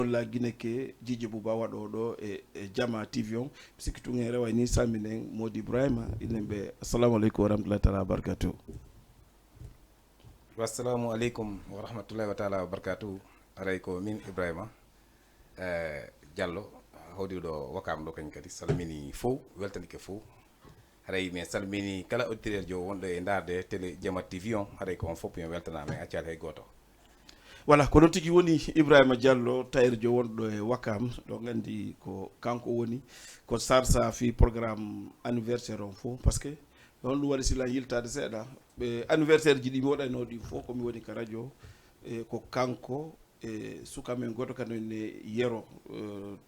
la Guinée Djidji Bouba waɗo ɗo e Jama TV on sikki tun en rewa ni salminen Mody Ibrahima inemɓe assalamu aleykum wa rahmatullahi taala wa barakatuh. Wassalamu aleykum wa rahmatullahi wa taala wa barakatuh. Aray ko min Ibrahima Diallo hawdiɗo Wakam ɗo kañ kadi salmini fof weltanike fof haray min salmini kala auditeur jo wonɗo e darde télé Jama TV on haray ko on fof min weltanama e accade hay goto. Voilà ko non tigi woni Ibrahima Diallo tayrjo wonɗo e Wakam ɗo gandi ko kanko woni ko sarsa fi programme anniversaire on fof par ce que on ɗum waɗi sila yiltade seeɗa ɓe anniversaire ji ɗi mi waɗano ɗi fof komi woni ka radio ko kanko e sukamen goto kadi ne yero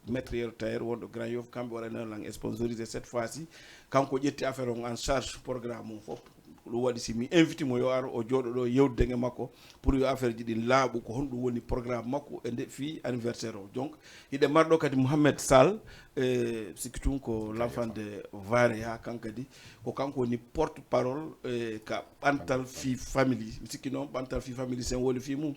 maître yero tayer wonɗo Grand Yoff kamɓe waɗano lang sponsorisé cette fois ci kanko ƴetti affaire on en charge programme mum fof ɗum waɗi si mi invité mo yo ar o jooɗo ɗo yewdude e makko pour yo affaire ji ɗi laaɓu ko honɗum woni programme makko e nde fi anniversaire o donc hiɗe marɗo kadi Mouhamed Sall sikki tun ko l'enfant de Varia kankadi ko kanko woni porte parole ka ɓantal fi family mi sikki noon ɓantal fi family sen woni fi mum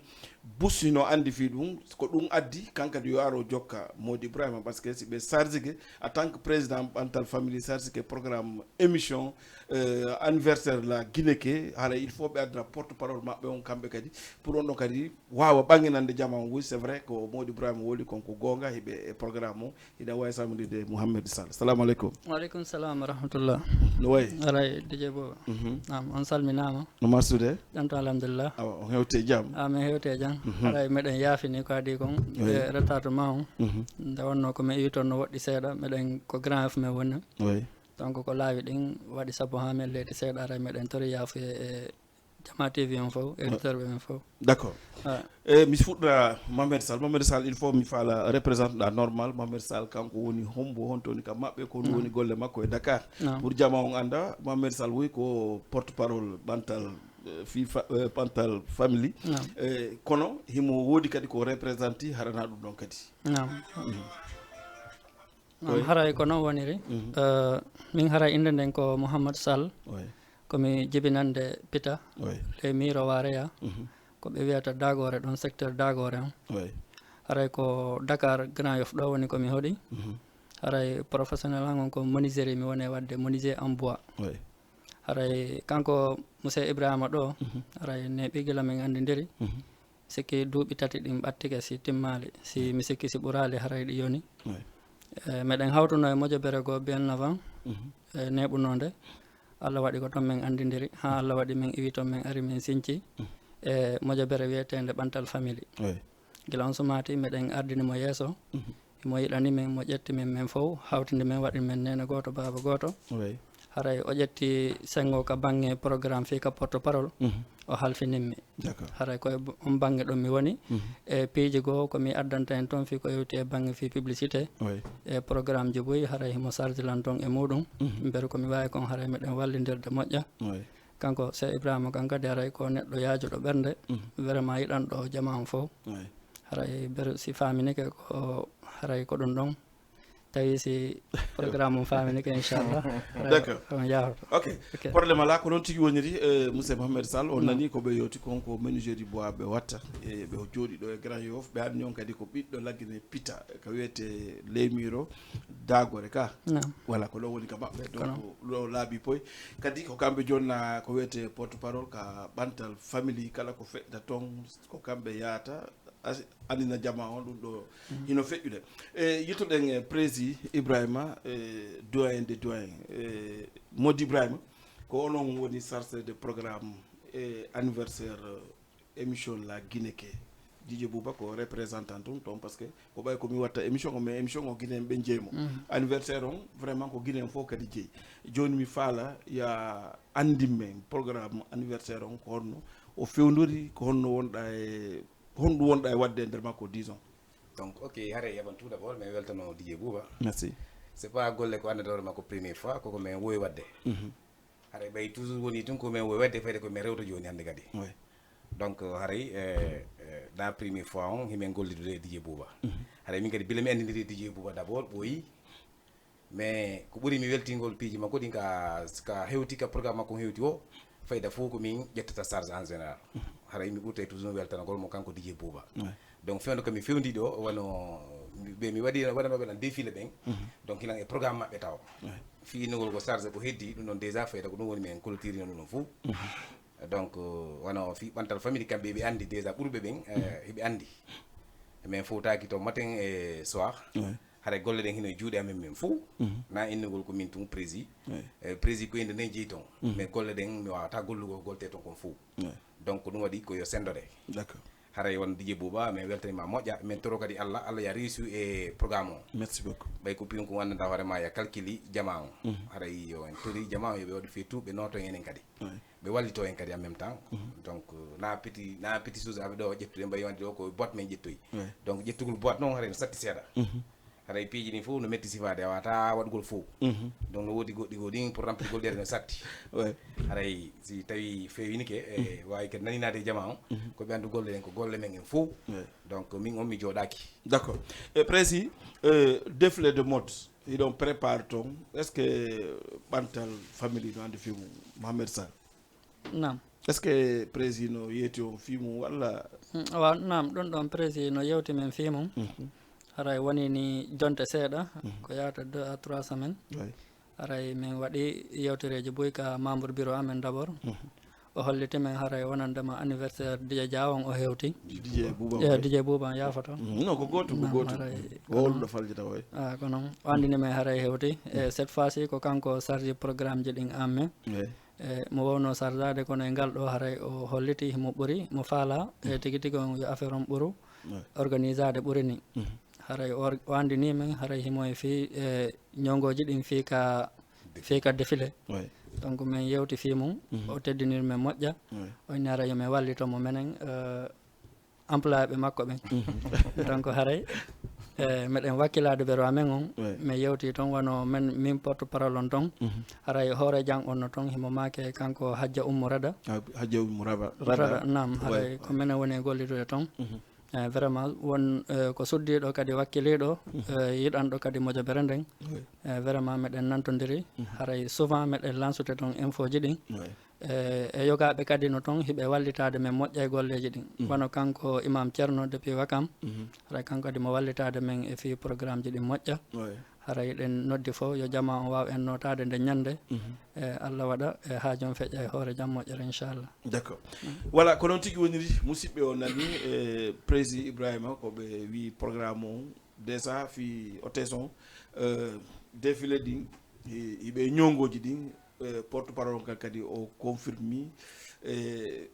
bussino andi fi ɗum ko ɗum addi kankadi yo ar o jokka Mody Ibrahima par ce que si ɓe charge en tant que président ɓantal family charge que programme émission anniversaire la Guinée hala il faut ɓe addana porte parole maɓɓe on kamɓe kadi pour on ɗon kadi wawa ɓanginande jama on oui c'est vrai ko Mody Ibrahima woli konko gonga hiɓe e programme o hiɗa wawi samodide Mouhamed Sall assalamu aleykum. Waaleykum salam wa rahmatullah. No wayi aray DJ Bo nam on salminama no masude janto alhamdulillah awa on hewte jaam min hewte jam aray meɗen yaafini ko adi kon e retardement on nde wonno komin iwi toon no woɗɗi seeɗa meɗen ko Grand Yoff men wonni donc ko laawi ɗin waɗi sappo ha men leydi seeɗa aray meɗen tori yaafuye e Jama TV on fof éditeur ɓe men fof d'accord mi fuɗɗa Mohamed Sall il faut mi faala représentant normal Mohamed Sall kanko woni hombo hon toni kam maɓɓe ko woni golle makko e Dakar pour jama on anda Mohamed Sall woyi ko porte parole ɓantal ɓantal family kono himo woodi kadi ko représenté harana ɗum ɗon kadi haray ko noon woniri min haray inde nden ko Mouhamed Sall komi jibinande Pita le Miro Wareya ko ɓe wiyata Dagore ɗon secteur Dagore on haray ko Dakar Grand Yoff ɗo woni komi hoɗi haray professionnel an on ko menuiserie mi woni wadde menuisier en bois haray kanko monsieur Ibrahima ɗo haray ne ɓigila min andidiri sikki duuɓi tati ɗin ɓattike si timmali si mi sikki si ɓurali haray ɗi yoni meɗen hawtuno e mojobere goo bien avant e neɓunode Allah waɗi ko toon min andidiri ha Allah waɗi min iwi toon min ari min sinci e mojobere wiyetende ɓantal famille gila on sumati meɗen ardinimo yeeso mo yiɗani min mo ƴetti min fof hawtinde min waɗi min nene goto baba goto haray o ƴetti sengo ka banggue programme fi ka porte parole o halfininmi haray koye on banggue ɗon mi woni e piiji goo komi addanta en toon fi ko yewti e banggue fi publicité e programme ji boyi haray himo charge lan toon e muɗum beere komi wawi kon haray meɗen wallidirde moƴƴa kanko Cheikh Ibrahima kan kadi haray ko neɗɗo yaajuɗo ɓernde vraiment yiɗanɗo jama on fof haray beere si faminike ko haray ko ɗum ɗon tawi si programme o faminike inchallah d'accord on yawto ok probléme ala ko noon tigi woniri monsieur Mohamed Sall on nani koɓe yewti konko menuiserie bois ɓe watta e ɓe jooɗi ɗo e Grand Yoff ɓe anni on kadi ko ɓiɗɗo laggine Pita ko wiyete Leymiro Dagore ka voilà ko ɗo woni ka maɓɓe donc ɗo laaɓi poy kadi ko kamɓe jonna ko wiyete porte parole ka ɓantal famille kala ko feɗɗa toon ko kamɓe yahata andina jama on ɗum ɗo hino feƴƴude yittoɗen prési Ibrahima doyen de doyen Mody Ibrahima ko onon woni chargé de programme anniversaire émission la Guinée Djidji Bouba ko représentant toon par ce que ko ɓay komi watta émission o mais émission o Guinée ɓe jeeymo anniversaire on vraiment ko Guinée fof kadi jeeyi joni mi faala ya andinmen programme anniversaire on ko honno o fewndori ko honno wonɗa e honɗum wonɗa e wadde e nder makko disons donc ok haray yaɓan tout d'abord min weltano Dj Bouba merci c'est pas golle ko andata hoore makko première fois koko min wowi wadde haray ɓay toujours woni tun ko min wowi wadde fayde ko min rewta joni hannde kadi donc haray la première fois on himin gollidude e Dj Bouba haray min kadi bila mi andidiri Dj Bouba d' abord ɓooyi mais ko ɓuuri mi weltingol piiji makko ɗin ka hewti ka programme makko hewti o fayda fof ko min ƴettata charge en général haray mi ɓurta toujours weltanagol mo kanko Dj Bouba donc fewndo komi fewndi ɗo wono ɓe mi waɗanoɓe nan défilé ɓen donc inan e programme maɓɓe taw fi innugol ko charge ko heddi ɗum ɗon déjà feyta ko ɗum woni min clôturino ɗum ɗon fof donc wono fi ɓantal famille kamɓe ɓe andi déjà ɓurɓe ɓen heɓe andi min fowtaki to matin e soir haɗa golle ɗen hino juuɗe amen min fof na innugol ko min tun prési prési ko inde nden jeeyi toon mais golle ɗen mi wawata gollugol golte toon kon fof donc ɗum waɗi ko yo sendore d'accord haray won Dj Bouba min weltanima moƴƴa min toro kadi Allah ya reçu e programme o merci beaucoup ɓay ko piyon ko wandanta hoorema ya calculi jama o haray yo en tori jama o yoɓe waɗi fait tout ɓe noto enen kadi ɓe wallito en kadi en même temps donc na petit chose aɓe ɗo ƴettude mbayi wande ɗo ko boîte men ƴettoyi donc ƴettugol boîte noon haray no satti seeɗa haray piiji ɗin fof no metti sifade a wata waɗgol fof donc no woodi goɗɗi goo ɗin pour remplirgol ɗere no satti haray si tawi fewinike e wawi kadi naninade jama o koɓe andu golle ɗen ko golle men en fof donc min on mi jooɗaki d'accord e précis défilé de mode iɗon prépare toon est ce que ɓantal famille no andi fimu Mohamed Sall nam est ce que précis no yeeti on fimu walla wa nam ɗum ɗon précis no yewti men fimum haray woni ni jonte seeɗa ko yahata 2 à 3 semaines haray min waɗi yewtereji boyi ka membre bureau amen d' abord o holliti men haray wonandema anniversaire Dj Diawon o hewti Dj Bouba yafoto non ko goto woluɗo faljita way ko noon o andini men haray hewti e cette fois ci ko kanko chargé programme ji ɗin en main mo wowno chargade kono e ngal ɗo haray o holliti mo ɓuuri mo faala e tigui tigui on yo affaire on ɓuuru organisade ɓuuri ni haray o andini men haray himo e fi ñongoji ɗin fi ka défilé donc min yewti fi mum o teddinir men moƴƴa o inni haray yomin wallitomo menen employé ɓe makko ɓen donc haray meɗen wakkilade bureau amen on mi yewti toon wano min porte parole on toon haray hoore jang on no toon himo make kanko Hadja Oumou Rada nam haray ko minen woni e gollitude toon vraiment won ko suddiɗo kadi wakkiliɗo yiɗanɗo kadi mojobere nden vraiment meɗen nantodiri haray souvent meɗen lansude toon info ji ɗin e yogaɓe kadi no toon hiɓe wallitade men moƴƴa e golleji ɗin wano kanko imam Thierno depuis Wakam haray kanko kadi mo wallitade men e fi programme ji ɗin moƴƴa haray ɗen noddi fof yo jama on waw en notade nde ñande e Allah waɗa e ha jom feƴƴa e hoore jam moƴƴere inchallah d' accord voilà ko noon tigui woniri musidɓe o nani e président Ibrahima koɓe wi programme o déjà fi hôtesse on défilé ɗin hiɓe ñongoji ɗin porte parole kan kadi o confirmi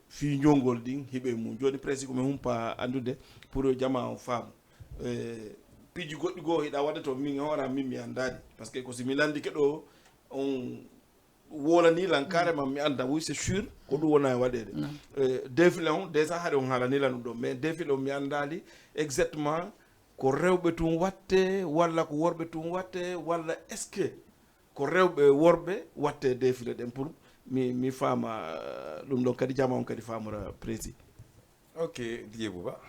fi ñongol ɗin hiɓe mum joni président komin humpa andude pour jama o faamo piiji goɗɗi goo hiɗa waɗa to min hoora min mi andani par ce que ko si mi landike ɗo on wolanilan carrément mi anda oui c'est sûr ko ɗum wona e waɗede défilé on déjà haade on haalanilan ɗum ɗo mais défilé on mi andali exactement ko rewɓe tun watte walla ko worɓe tun watte walla est ce que ko rewɓe worɓe watte défilé ɗen pour mi faama ɗum ɗon kadi jama on kadi famora prési ok Dj Bouba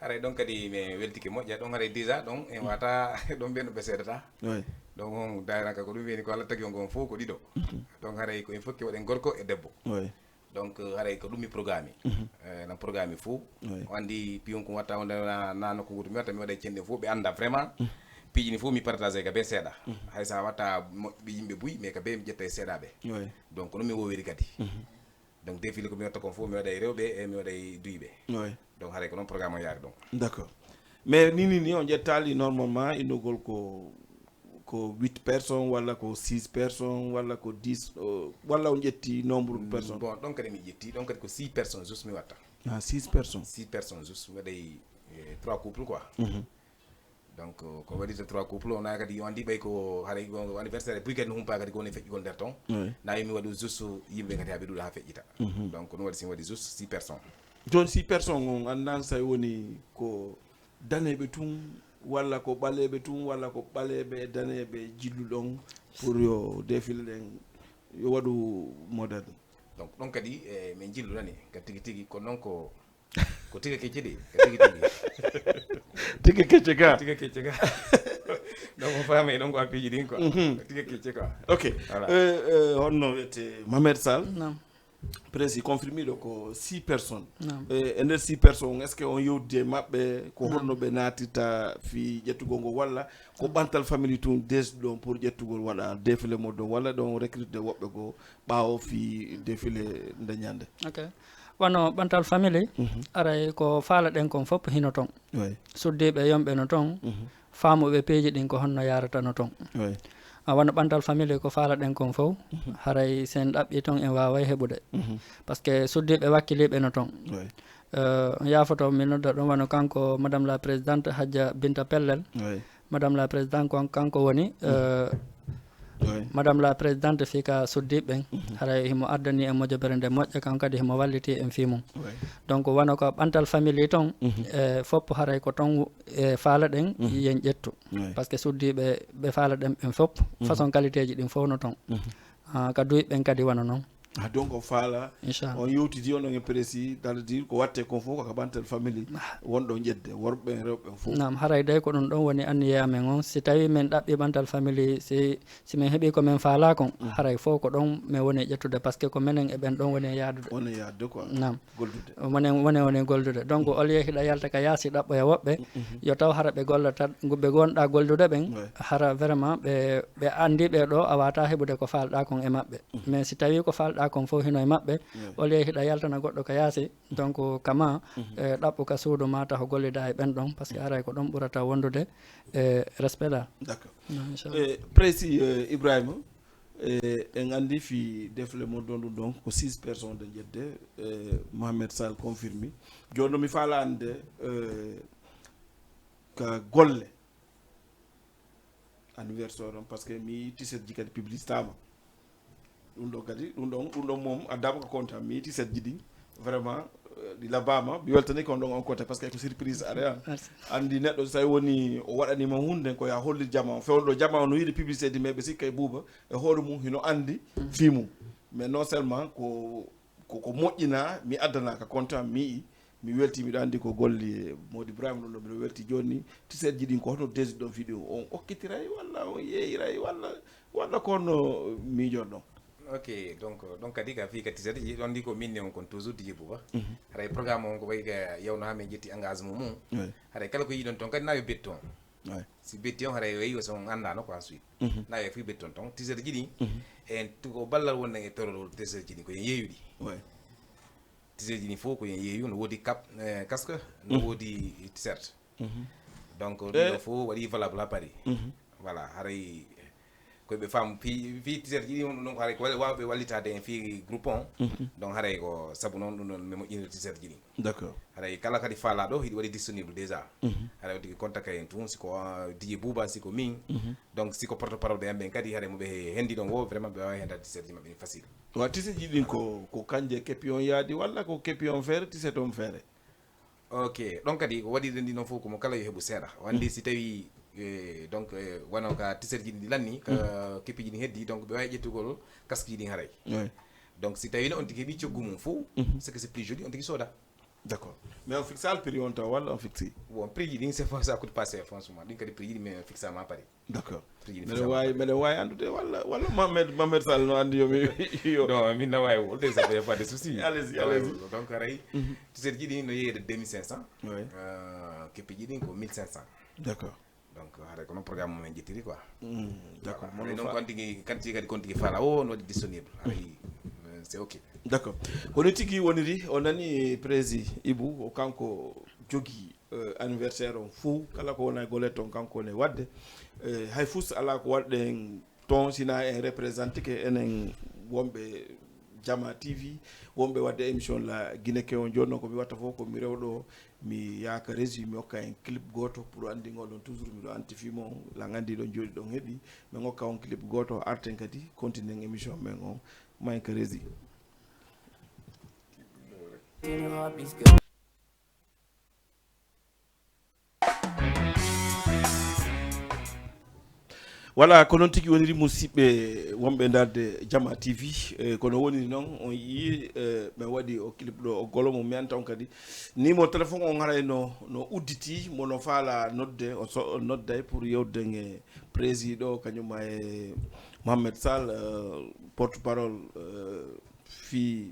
haray ɗon kadi mi weltike moƴƴa ɗon haray déjà ɗon en wata ɗon ɓenɗo ɓe seedata donc on dayanaka ko ɗum wiyeni ko Allah tagi on gon fof ko ɗiɗo donc haray ko en fokki waɗen gorko e debbo donc haray ko ɗum mi programme no programme fof o andi piyon ko watta onde nano ko ngutu mi watta mi waɗa cenɗe fof ɓe anda vraiment piiji ni fof mi partage ka be seeɗa hay sa watta moƴɓe yimɓe buy mais ka be mi ƴetta e seeɗaɓe donc ɗum mi wowiri kadi donc défilé ko mi watta kon fof mi waɗa e rewɓe e mi waɗa e duyɓe donc haray ko noon programme o yaari ɗon d' accord mais ni on ƴettali normalement innugol ko 8 personnes walla ko 6 personnes walla ko 10 walla on ƴetti nombre de personnes bon ɗon kadi mi ƴetti ɗon kadi ko 6 personnes juste mi watta 6 personnes 6 personnes juste mi waɗay 3 couples quoi donc ko waɗita 3 couples o na kadi yo andi ɓay ko haray anniversaire buy kadi no humpa kadi ko woni feƴƴigol nder toon na yomi waɗu juste yimɓe kadi ha ɓeɗuɗa ha feƴƴita donc ɗum waɗi simi waɗi juste 6 personnes joni 6 personnes on andan sa woni ko daneɓe tun walla ko ɓaleɓe tun walla ko ɓaleɓe daneɓe jilluɗon pour yo défilé ɗen yo waɗu moderne donc ɗon kadi min jillunani ka tigui tigui ko noon ko tigui kecce ɗi tigui kecce ka donc on faami ɗon ko appiiji ɗin quoi tigui kecce quoi ok honno wiyete Mohamed Sall prési confirmé ko 6 personnes e nder 6 personnes est ce que on yewde mabbe ko holno be natita fi jettugol ngo walla ko bantal famille tun desdon pour jettugol wala défilé modon walla don recruter wobbe go baawo fi défilé nde nyande ok wano bantal famille aray ko faala den kon fop hino ton suddibe yombe no ton faamuɓe peeji ɗin ko honno yarata no ton wano ɓantal famille ko faala ɗen kon fof haray sen ɗaɓɓi ton en waway heɓude par ce que suddiɓe wakkiliɓe no ton yafoto mi nodda ɗon wano kanko madame la présidente Hadja Binta Pellel madame la présidente kanko woni madame la présidente fika suddiɓe haray himo ardani en mojobere nde moƴƴa kan kadi himo walliti en fi mum donc wano ko ɓantal famille ton fop haray ko ton faala ɗen yen ƴettu par ce que suddiɓe ɓe faala ɗen ɓen fop façon qualité ji ɗin fof no ton ka duyiɓen kadi wano noon donc on faala on yewtidi on e précis dal dire ko watte kon fof ko bantal famille wonɗo jedde worɓe rewɓe fof nam haray day ko ɗum ɗon woni anniya men on si tawi min ɗaɓɓi ɓantal famille si min heeɓi komin faala kon haray fof ko ɗon min woni ƴettude par ce que ko minen e ɓen ɗon woni yadude quoi nam goldude woni goldude donc o liye hiɗa yalta ka yaasi ɗaɓɓoya woɓɓe yo taw hara ɓe gollata ɓe gonɗa goldude ɓen hara vraiment ɓe andi ɓe ɗo a wata heɓude ko falɗa kon e maɓɓe mais si tawi ko falɗa kon fof hino e maɓɓe o liye hiɗa yaltana goɗɗo ka yaasi donc kama ɗaɓɓu ka suudu ma taw gollida e ɓen ɗon par ce que haray ko ɗon ɓurata wondude respect ɗa d'accord précis Ibrahima en andi fi defle mo dondu donc ko 6 personnes de jedde Mohamed Sall confirmé jono mi faala ande ka golle anniversaire parce que mi tiset ji kadi publicité ama ɗum ɗo kadi ɗum ɗon mom addama ko compta mi tiset ji ɗi vraiment ɗi labama mi weltani kon ɗon on côté par ce que ko surprise aɗa andi neɗɗo so tawi woni o waɗanima hunde ko ya holli jama o fewno ɗo jama o no yiiɗi publicité di mais ɓe sikka e buuba e hoore mum hino andi fi mum mais non seulement ko moƴƴina mi addana ka content mi welti miɗo andi ko golli Mody Ibrahima ɗum ɗo mbiɗo welti joni tiset ji ɗin ko hono desi ɗon vidéo on okkitiray walla on yeeyiray walla kono miijon ɗon ok donc kadi ka fi ka tisete ji ɗon ndi ko minne on kon toujours diji bouba haray programme on ko wayi ka yawno ha min jetti engagement mum haray kala ko yiɗon toon kadi nawi betti on si betti on haray wayi so on andano ko ensuite nawi fi betti on toon tisete ji ɗi en ko ballal wonde e torol tisete ji ɗi ko yen yeeyuɗi tisete ji ɗi fof ko yen yeeyu no woodi casque no woodi t-shirt donc ɗum ɗo fof waɗi valable ha Paris voilà haray koɓe faam fi t-shirt ji ɗi ɗum haray ko wawɓe wallitade en fi groupon donc haray ko saabu noon ɗum ɗon mi moƴƴinir t-shirt ji ɗi d'accord haray kala kadi faalaɗo hiɗi waɗi disponible déjà haray o tigi contact en tun siko Dj Bouba siko min donc siko porte parole ɓe yamɓen kadi haray moɓe hendi ɗon wo vraiment ɓe wawa hendade t-shirt ji maɓɓe facile wa t-shirt ji ɗin ko kanje keppi on yaadi walla ko keppi on feere t-shirt on feere ok ɗon kadi ko waɗi ɗen ɗi noon fof komo kala yo heeɓu seeɗa wandi si tawi donc wano ka t-shirt ji ɗi lanni ka keppi ji ɗi heddi donc ɓe wawi ƴettugol casque ji ɗin haray donc si tawino on tigi heeɓi coggu mum fof c'est que c'est plus joli on tigi sooda d'accord mais on fixe al prix on taw walla on fixe bon prix ji ɗin c'est fois ça coûte passé franchement ɗin kadi prix ji ɗi mais fixama Paris d'accord meɗen wawi andude walla Mohamed Sall no andi yomi non min no wawi wolde ça fait pas de souci allez-y donc haray t-shirt ji ɗi no yeeyde 2500 keppi ji ɗin ko 1500 d'accord donc haray ko noon programme mumen jettiri quoi d'accord mono donc on tigi kanti kadi kon tigi faala o no waɗi disponible haray c'est ok d'accord hono tigi woniri o nani prési Ibou o kanko jogui anniversaire on fou kala ko wona golle ton kanko ne wadde hay fus ala ko wadɗen ton sina en représenté ke enen wonɓe Jama TV wonɓe wadde émission la Guinée on joni noon ko mi watta fof ko mi rewɗo mi yaaka régi mi hokka en clip goto pour andi ngoɗon toujours miɗo antifimo la gandi ɗon jooɗi ɗon heeɗi mi hokka on clip goto arten kadi continue émission men on mayen ko régi voilà ko noon tigi woniri musidɓe wonɓe darde Jama TV kono woniri noon on yii ɓe waɗi o clip ɗo o golo mo mi anta on kadi nimo téléphone on haray no udditi mono faala nodde o nodday pour yewden e président kañuma e Mohamed Sall porte parole fi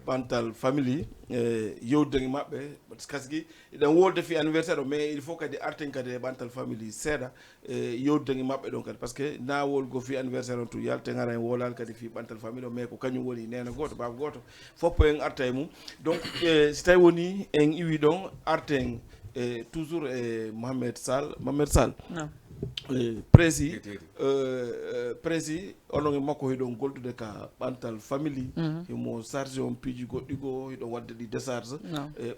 Bantal family yewdengi maɓɓe kaski iɗen wolde fi anniversaire o mais il faut kadi arten kadi e Bantal family seeɗa yewdengi maɓɓe ɗon kadi par ce que na wolgo fi anniversaire on to yalten ara en wolal kadi fi Bantal family o mais ko kañum woni nena goto baba goto foppo en arta e mum donc si tawi woni en iwi ɗon arten toujours Mohamed Sall prési onon e makko hiɗon goldude ka Bantal family himo chargé on piiji goɗɗi goo hiɗon wadde ɗi décharge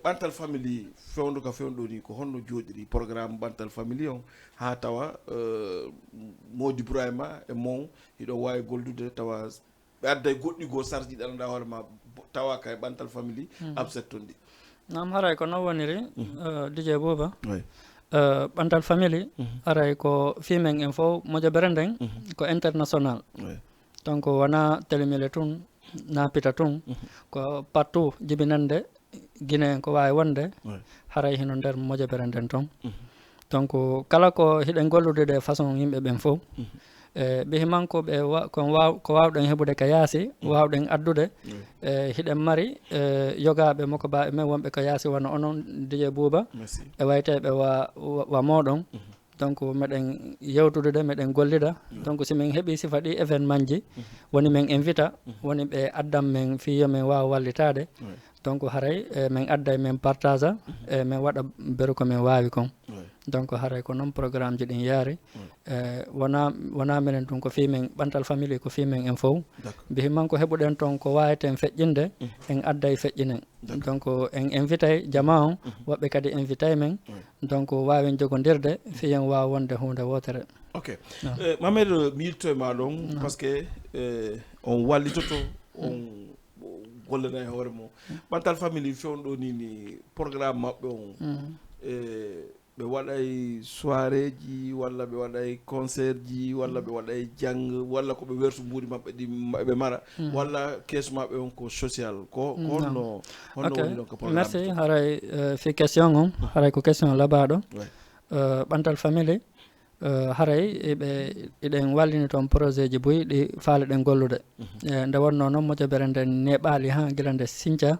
Bantal family fewndo ka fewndo ni ko honno jooɗiri programme Bantal family on ha tawa Mody Ibrahima e mon hiɗon wawi goldude tawa ɓe adda e goɗɗi goo charge ɗi ɗanɗa hoore ma tawa ka e Bantal family abset ton ɗi nam haray ko non woniri DJ Bouba Bantal family aray ko fimen en fof moƴƴere nden ko international donc wona télémile tun napita tun ko partout jibinande Guinée en ko wawi wonde haray hino nder moƴƴere nden ton donc kala ko hiɗen gollude de façon yimɓe ɓen fof ɓe himanko ɓe ko wawɗen heɓude ka yaasi wawɗen addude hiɗen mari yogaɓe makko baɓe men wonɓe ko yaasi wona onon DJ Bouba e wayteɓe wa moɗon donc meɗen yewtude meɗen gollida donc simin heeɓi sifa ɗi événement ji woni men invita woni ɓe addan men fiyo men wawa wallitade donc haray min adda e min partage e min waɗa beru ko min wawi kon donc haray ko noon programme ji ɗin yaari wona minen tun ko fimin ɓantal famille ko fimin en fof mbihi man ko heɓuɗen toon ko waweten feƴƴinde en adda e feƴƴinen donc en invité jama on woɓɓe kadi invité men donc wawen jogodirde fiyen wawa wonde hunde wotere ok Mamadou mi yitto e ma ɗon par ce que on wallitoto on gollana e hoore mum Bantal famille fewno ɗo ni programme maɓɓe on ɓe waɗay soirée ji walla ɓe waɗay concert ji walla ɓe waɗay jang walla koɓe wertu mbuɗi maɓɓe ɗi ɓe mara walla keeso maɓɓe on ko social ko honno woni ɗon ko programme merci haray fi question on haray ko question labaɗo Bantal famille haray eɗen wallini toon projet ji boyi ɗi faaleɗen gollude nde wonno noon moƴƴere nden neɓali ha guila nde Sinthia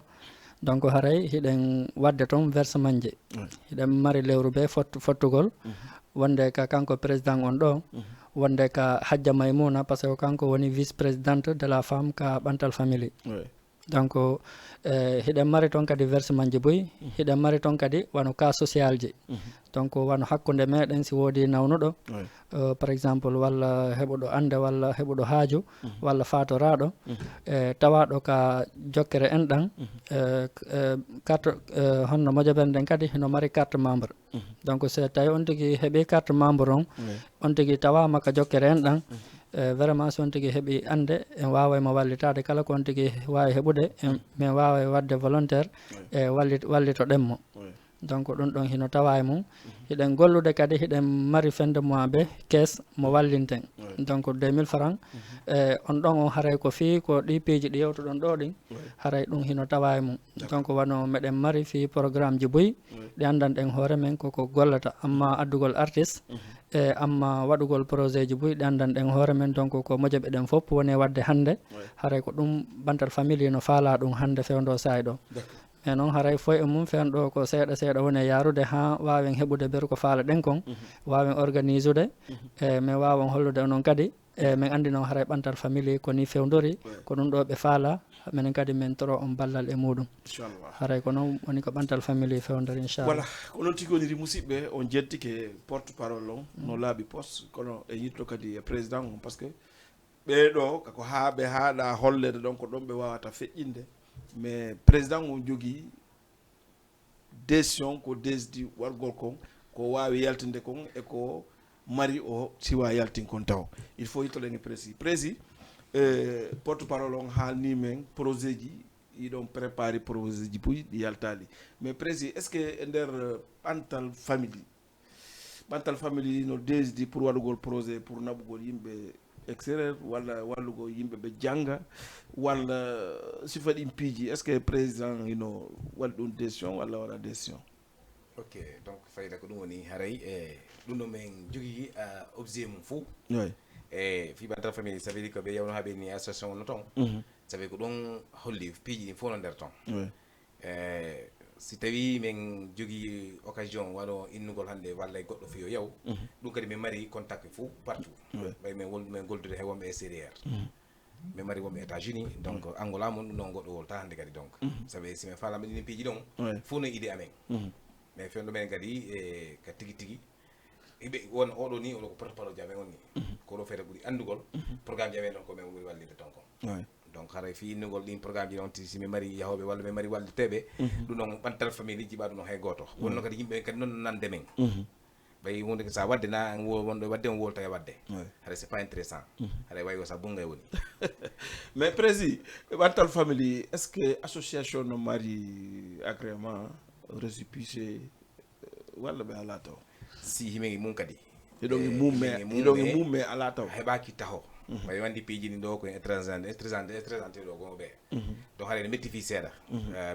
donc haray hiɗen wadde toon versement ji hiɗen mari lewru be fottugol wonde ka kanko président on ɗo wonde ka Hadja Maymouna par ce que kanko woni vice présidente de la femme ka Bantal famille donc hiɗen mari toon kadi versement ji boyi hiɗen mari toon kadi wano cas social ji donc wano hakkude meɗen si woodi nawnuɗo par exemple walla heɓuɗo ande walla heɓuɗo haaju walla fatoraɗo tawaɗo ka jokkere en ɗan carte honno moƴƴere nden kadi hino mari carte membre donc so tawi on tigui heeɓi carte membre on tigui tawama ka jokkere en ɗan vraiment so on tigui heeɓi ande en wawaymo wallitade kala ko on tigui wawi heɓude min wawa wadde volontaire e wallito ɗemmo donc ɗum ɗon hino tawa e mum hiɗen gollude kadi hiɗen mari fin de mois ɓe caisse mo wallinten donc 2000 francs on ɗon on haray ko fi ko ɗi piiji ɗi yewtuɗon ɗo ɗin haray ɗum hino tawa e mum donc wano meɗen mari fi programme ji boyi ɗi andanɗen hoore men koko gollata amma addugol artiste e amma waɗugol projet ji boyi ɗi andanɗen hoore men donc ko moƴoɓe ɗen fof woni wadde hannde haray ko ɗum Bantal famille no faala ɗum hannde fewndo saay ɗo mais noon haray foy e mum fenɗo ko seeɗa seeɗa woni yarude ha wawen heɓude beru ko faala ɗen kon wawen organise ude e min wawan hollude onon kadi e min andi noon haray Bantal famille koni fewdori ko ɗum ɗo ɓe faala minen kadi min toro on ballal e muɗum haray ko noon woni ko Bantal famille fewdori inchallah voilà ko noon tigi woniri musidɓe on jettike porte parole on no laaɓi poste kono e yitto kadi e président on par ce que ɓeɗo kako ɓe haaɗa hollede ɗon ko ɗon ɓe wawata feƴƴinde mais président on jogui décision ko desdi wargol kon ko wawi yaltinde kon e ko mari o siwa yaltin kon taw il faut yittoɗen e prési porte parole on haalni men projet ji iɗon préparé projet ji boyi ɗi yaltali mais prési est ce que e nder Bantal famille no desdi pour waɗugol projet pour naɓugol yimɓe extérieur walla wallugo yimɓe ɓe janga walla sifa ɗin piiji est ce que président ino waɗi ɗum décision walla waɗa décision ok donc fayda ko ɗum woni haray ɗum ɗo min jogui objet mum fou e fi Bantal famille ça veut dire que ɓe yewno ha ɓe ni association no toon sabi ko ɗon holli piiji ɗin fof no nder toon si tawi min jogii occasion waɗo innugol hannde walla goɗɗo fiyo yaw ɗum kadi min mari contact fof partout ɓay min goldude he wonɓe e CDR min mari wonɓe États-Unis donc Angola mon ɗum ɗon goɗɗo wolta hannde kadi donc sabi si min falama ɗinin piiji ɗon fof no idée amen mais fewndo men kadi e ka tigi tigi iɓe won oɗo ni oɗo ko porte-parole ji amen on ni ko ɗo feere ɓuri anndugol programme ji amen ɗon ko min ɓuri wallide ton kon donc haray fi innugol ɗin programme ji ɗon si min mari yahoɓe walla min mari walliteɓe ɗum ɗon ɓantal famille ji ɓa ɗum ɗon hay goto wonno kadi yimɓe kadi noon nande men ɓay hunde ko sa wadde na wonɗo wadde on wolta e wadde haray c'est pas intéressant haray wayi o sa bunga e woni mais prési ɓantal famille est ce que association no mari agrément récépissé walla ɓe ala taw si himen mum kadi iɗon e mum mais ala taw heɓaki taho ɓay wandi piiji ɗin ɗo ko présenté ɗo gomo ɓe donc haɗa ne metti fi seeɗa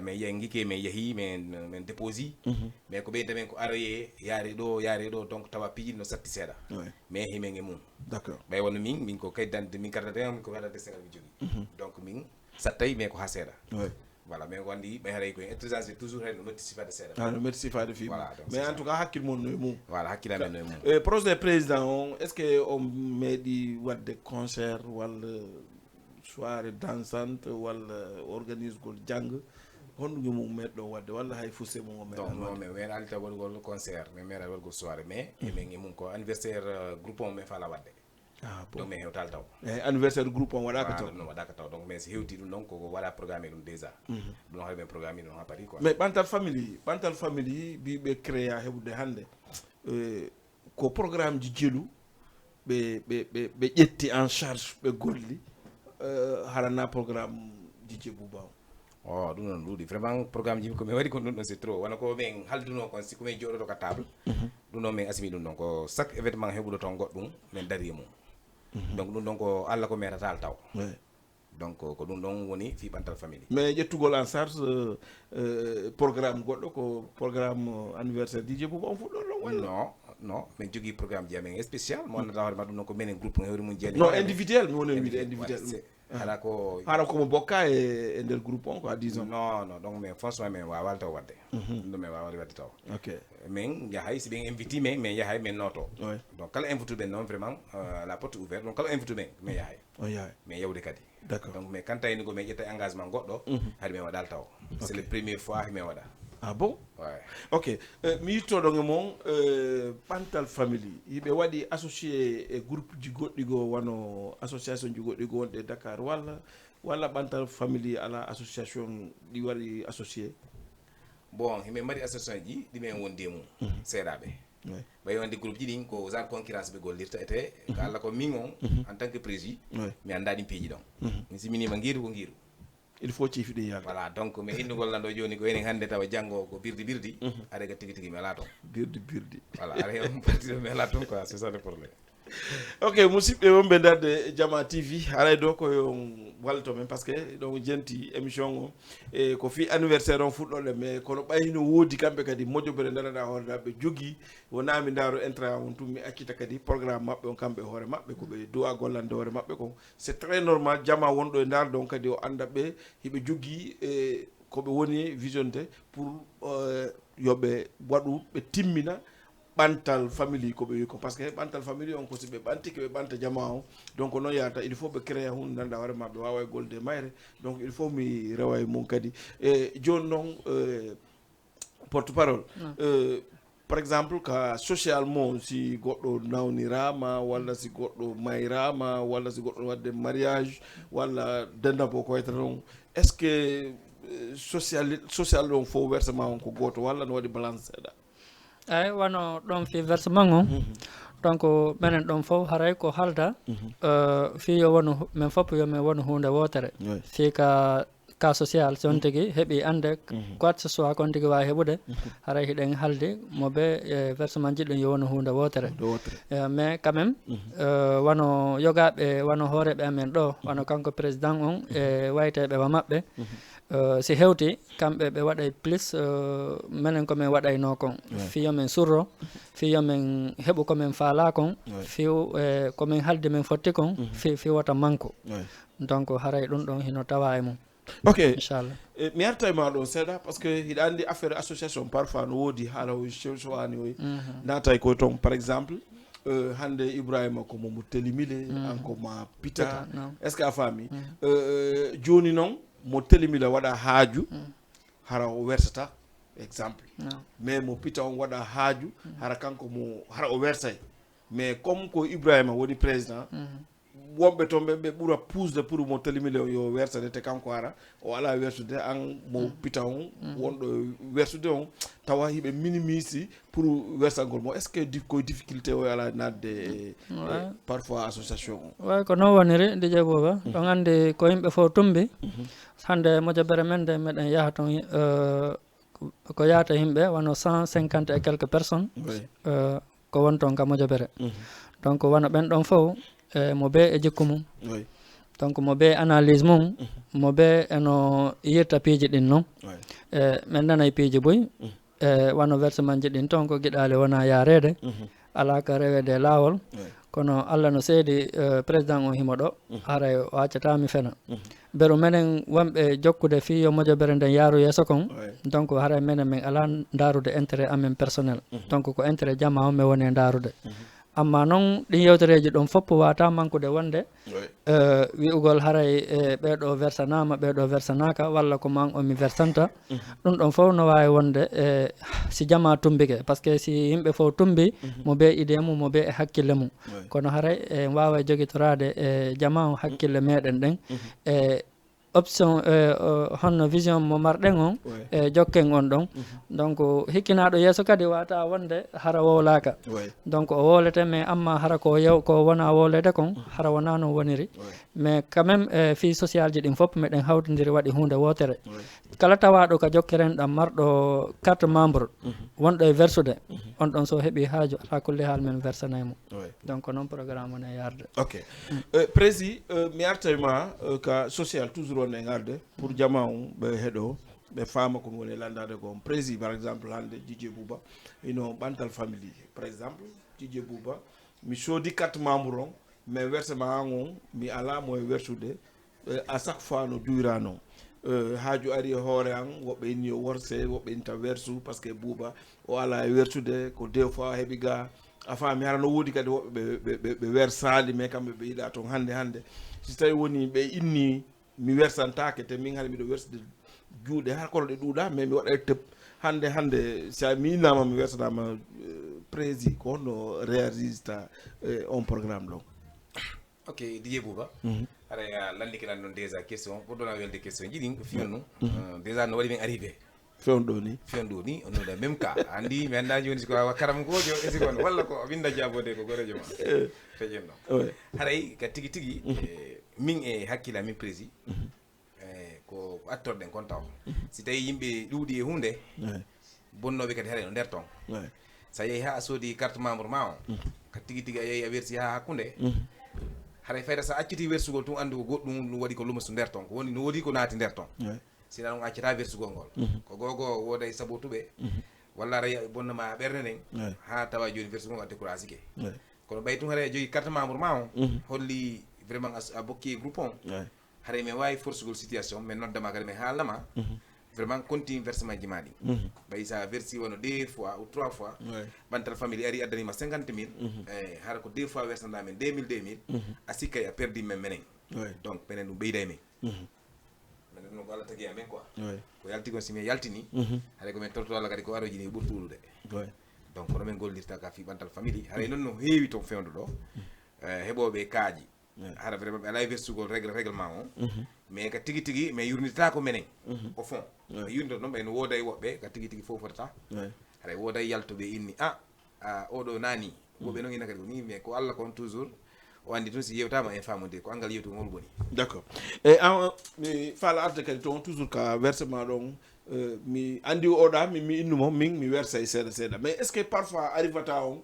min guike min yeehi min déposi mais ko ɓeyda men ko aroye yaari ɗo donc tawa piiji ɗin no satti seeɗa mais himen e mum d'accord ɓay wonno min ko kaydande min carte d'identité ko waɗade sénégal mi jogui donc min sattay mais ko ha seeɗa voilà mais wandi ɓay haray koye intelligence toujours hay no metti sifade seeɗa no metti sifade fi mais en tout cas hakkille mon no e mum voilà hakkillamen no e mum projet président on est ce que on meeɗi wadde concert walla soirée dansante walla organise gol jang honɗum mum meɗɗo wadde walla hay fusse mum o meɗa non mais men alita waɗugol concert mais meeɗa waɗugol soirée mais emin e mum ko anniversaire groupe on min fala wadde donc min hewtal taw anniversaire groupe on waɗaka taw non waɗaka taw donc mais si hewti ɗum ɗon koko waɗa programme ɗum déjà ɗum ɗon haɗa men programme ɗum ha paari quoi mais ɓantal famille mbiɓe créa heɓude hannde ko programme ji jelu ɓe ƴetti en charge ɓe golli harana programme ji jebuba o ɗum noon ɗuuɗi vraiment programme ji komin waɗi kon ɗum ɗon c'est trop wona ko min halduno kon si komin jooɗoto ka table ɗum ɗon min asimi ɗum ɗon ko chaque événement heɓuɗo toon goɗɗum min dari e mum donc ɗum ɗon ko Allah ko metatal taw donc ko ɗum ɗon woni fi ɓantal famille mais ƴettugol en charge programme goɗɗo ko programme anniversaire DJ Bouba on fuɗɗo ɗon walla non min jogui programme ji amen spécial mo annata hoore ma ɗum ɗon ko minen groupe hewri mum jeeni non individuel mi woni wiide individuel haɗa komo bokka e nder groupe on quoi disons non donc mais franchement min wawal taw wadde ɗum min wawali wadde taw ok min yahay si ɓen invité men min yahay min noto donc kala invité ɓen noon vraiment la porte ouverte donc kala invité men min yahay min yawde kadi d'accord donc mais quand tawini ko min ƴetta engagement goɗɗo haade min waɗal taw c'est le première fois min waɗa ah bon ok mi yittoɗon e mon ɓantal famille yiɓe waɗi associé e groupe ji goɗɗi goo wano association ji goɗɗi goo wonɗe Dakar walla ɓantal famille ala association ɗi waɗi associé bon himin mbaɗi association ji ɗimen wondi e mum seeɗaɓe ɓay wonde groupe ji ɗin ko genre concurrence ɓe gollirta ete ko Allah ko min on en tant que président mi annda ɗin piiji ɗon mi siminima ngiiru ko ngiiru il faut ciifiɗe yaga voilà donc mi innugol nan ɗo joni ko enen hannde tawa janngo ko birdi aɗa ga tigi mi ala toon birdi voilà aɗa on parti ɗo mi ala toon quoi c'est ça le problème ok musidɓe wonɓe darde Jama TV haray ɗo koyon walto men par ce que ɗon jenti émission o e ko fi anniversaire on fuɗɗoɗe mais kono ɓayno woodi kamɓe kadi moƴƴoɓere daraɗa hoorema ɓe jogui wona mi daaro intrant on tum mi accita kadi programme mabɓe on kamɓe hoore mabɓe koɓe duwa gollande hoore mabɓe kon c'est très normal Jama wonɗo e ndar donc kadi o anda ɓe hiɓe jogui koɓe woni visionde pour yoɓe waɗu ɓe timmina ɓantal famille ko ɓe wi ko par ce que ɓantal famille on ko si ɓe ɓantiki ɓe ɓanta jama o donc noon yahata il faut ɓe créa hunde ganduɗa hoore ma ɓe wawa e golde mayre donc il faut mi rewa e mum kadi e joni noon porte parole par exemple ka socialement si goɗɗo nawnirama walla si goɗɗo mayrama walla si goɗɗo wadde mariage walla dendabo ko wayta noon est ce que social on fo versement on ko goto walla no waɗi balance seeɗa ay wano ɗon fi versement on donc minen ɗon fof haray ko halda fi yo wonu min fof yo min wonu hunde wotere fi ka social si on tigi heeɓi ande quoi ce soit kon tigi wawi heɓude haray hiɗen haldi moɓe versement jiɗɗum yo wonu hunde wotere mais quand même wano yogaɓe wano hooreɓe amen ɗo wano kanko président on e wayteɓe wa maɓɓe si hewti kamɓe ɓe waɗay plus minen komin waɗayno kon fiyo men surro fiyo men heɓu komin faala kon fiw komin halde min fotti kon fi wata manko donc haray ɗum ɗon hino tawa e mum ok inchallah mi arta e ma ɗon seeɗa par ce que hiɗa andi affaire association parfois no woodi haala o sowani oy natay koye toon par exemple hande Ibrahima ko momo telimile anko ma pita est ce que a faami joni noon mo telimila waɗa haaju hara o wersata exemple mais mo pita on waɗa haaju hara kanko mo hara o wersay mais comme ko Ibrahima woni président wonɓe toon ɓe ɓuura pusde pour mo telimile o yo wersade te kanko ara o ala wersude an mo pita on wonɗo wersude on tawa hiɓe minimise pour wersangol mo est ce que koye difficulté o ala nadde parfois association o way ko noon woniri Dj Bouba ɗon andi ko yimɓe fof tumbi hande mojobere men de meɗen yaha toon ko yahata yimɓe wano 150 et quelques personnes ko won toon ka mojobere donc wona ɓen ɗon fof mo be e jikku mum donc mo be analyse mum mo be eno yirta piiji ɗin noon min nanay piiji boy wano versement ji ɗin toon ko giɗali wona yarede ala ka rewede lawol kono Allah no seedi président o himo ɗo haray o accatami fena beru menen wonɓe jokkude fi yo mojobere nden yaaru yeeso kon donc haray menen min ala darude intérêt amen personnel donc ko intérêt jamma on mi woni darude amma noon ɗin yewtereji ɗon fopp wata manqude wonde wi'ugol haray ɓeɗo versanama ɓeɗo versanaka walla ko man omi versanta ɗum ɗon fof no wawi wonde si jama tumbike par ce que si yimɓe fof tumbi mo be idée mum mo be e hakkille mum kono haray en wawa joguitorade e jama o hakkille meɗen ɗen e option honno vision mo marɗen on e jokken on ɗon donc hikkinaɗo yeeso kadi wata wonde hara wowlaka donc o wolete mais amma hara ko ko wona wolede kon hara wona no woniri mais quand même fi social ji ɗin fof meɗen hawtodiri waɗi hunde wotere kala tawaɗo ka jokkeren ɗam marɗo carte membre wonɗo e versude on ɗon so heeɓi haaju ala kulli haal men versanaymo donc noon programme on e yarde ok prési mi artayma ka social toujours on e garde pour jama on ɓe heeɗo ɓe faama ko woni landade ko prési par exemple hande Dj Bouba ino ɓantal famille par exemple Dj Bouba mi soodi carte membre on mais versement an on mi ala mo e wersude à chaque fois no juyrano haaju ari e hoore an woɓɓe inni o worse woɓɓe inta versu par ce que Bouba o ala e wersude ko deux fois heeɓi ga a faami hara no woodi kadi woɓɓe ɓe wersali mais kamɓe ɓe yiɗa toon hande si tawi woni ɓe inni mi wersantake te min hade miɗo wersude juuɗe har kono ɗe ɗuuɗa mais mi waɗa tëb hande sa mi innama mi wersanama prési ko honno réagista on programme ɗon ok Dj Bouba aɗa landiki nan noon déjà question ɓurɗona welde question jiɗi ko fiyon noon déjà no waɗi men arrivé fewn ɗo ni onoɗa même cas andi mi anda joni siko karam gojo e sikono walla ko winda jabode ko gorejo ma feƴen ɗon haray ka tigui tigui min e hakkilla min prési ko attorɗen kon taw si tawi yimɓe ɗuuɗi e hunde bonnoɓe kadi haɗa no nder toon sa yeehi ha a soodi carte membre ma o ka tigui tigui a yeehi a wersi ha hakkude haɗa fayda sa acciti wersugol tun andu ko goɗɗum no waɗi ko lumasu nder toon ko woni no woodi ko naati nder toon sina ɗum accata wersugol ngol ko gogo woda e sabotuɓe walla ara bonnama ɓerde nden ha tawa joni wersugol ngol découragé ke kono ɓay tun haɗa jogui carte membre ma o holli vraiment a bokki groupe on haɗa min wawi forsugol situation min noddama kadi min haalnama vraiment continue versement ji maɗi ɓay sa versi wono 2 fois ou 3 fois ɓantal famille ari addanima 50 000 haɗa ko 2 fois versanda men 2000 a sikkay a perdi men menen donc minen ɗum ɓeyda e men minen ɗum ko Allah tagui amen quoi ko yalti gon simi yaltini haɗa komin torto Allah kadi ko aroji ni ɓurti ulude donc kono min gollirta ka fi ɓantal famille haɗa noon no heewi toon fewndo ɗo heɓoɓe kaaji haɗa vraiment ɓe ala versugol règlement o mais ka tigui tigui mais yurnitata ko menen au fond yurnita noon ɓayno wooda e woɓɓe ka tigui tigui fof fotata haɗa wooda e yaltoɓe inni oɗo nani woɓɓe noon ina kadi ko ni mais ko Allah kon toujours o andi tun si yewtama e famode ko angal yewtu ngol woni d'accord e mi faala arde kadi toon toujours ka versement ɗon mi andi oɗa mi innumo min mi wersa e seeɗa mais est ce que parfois arrivata on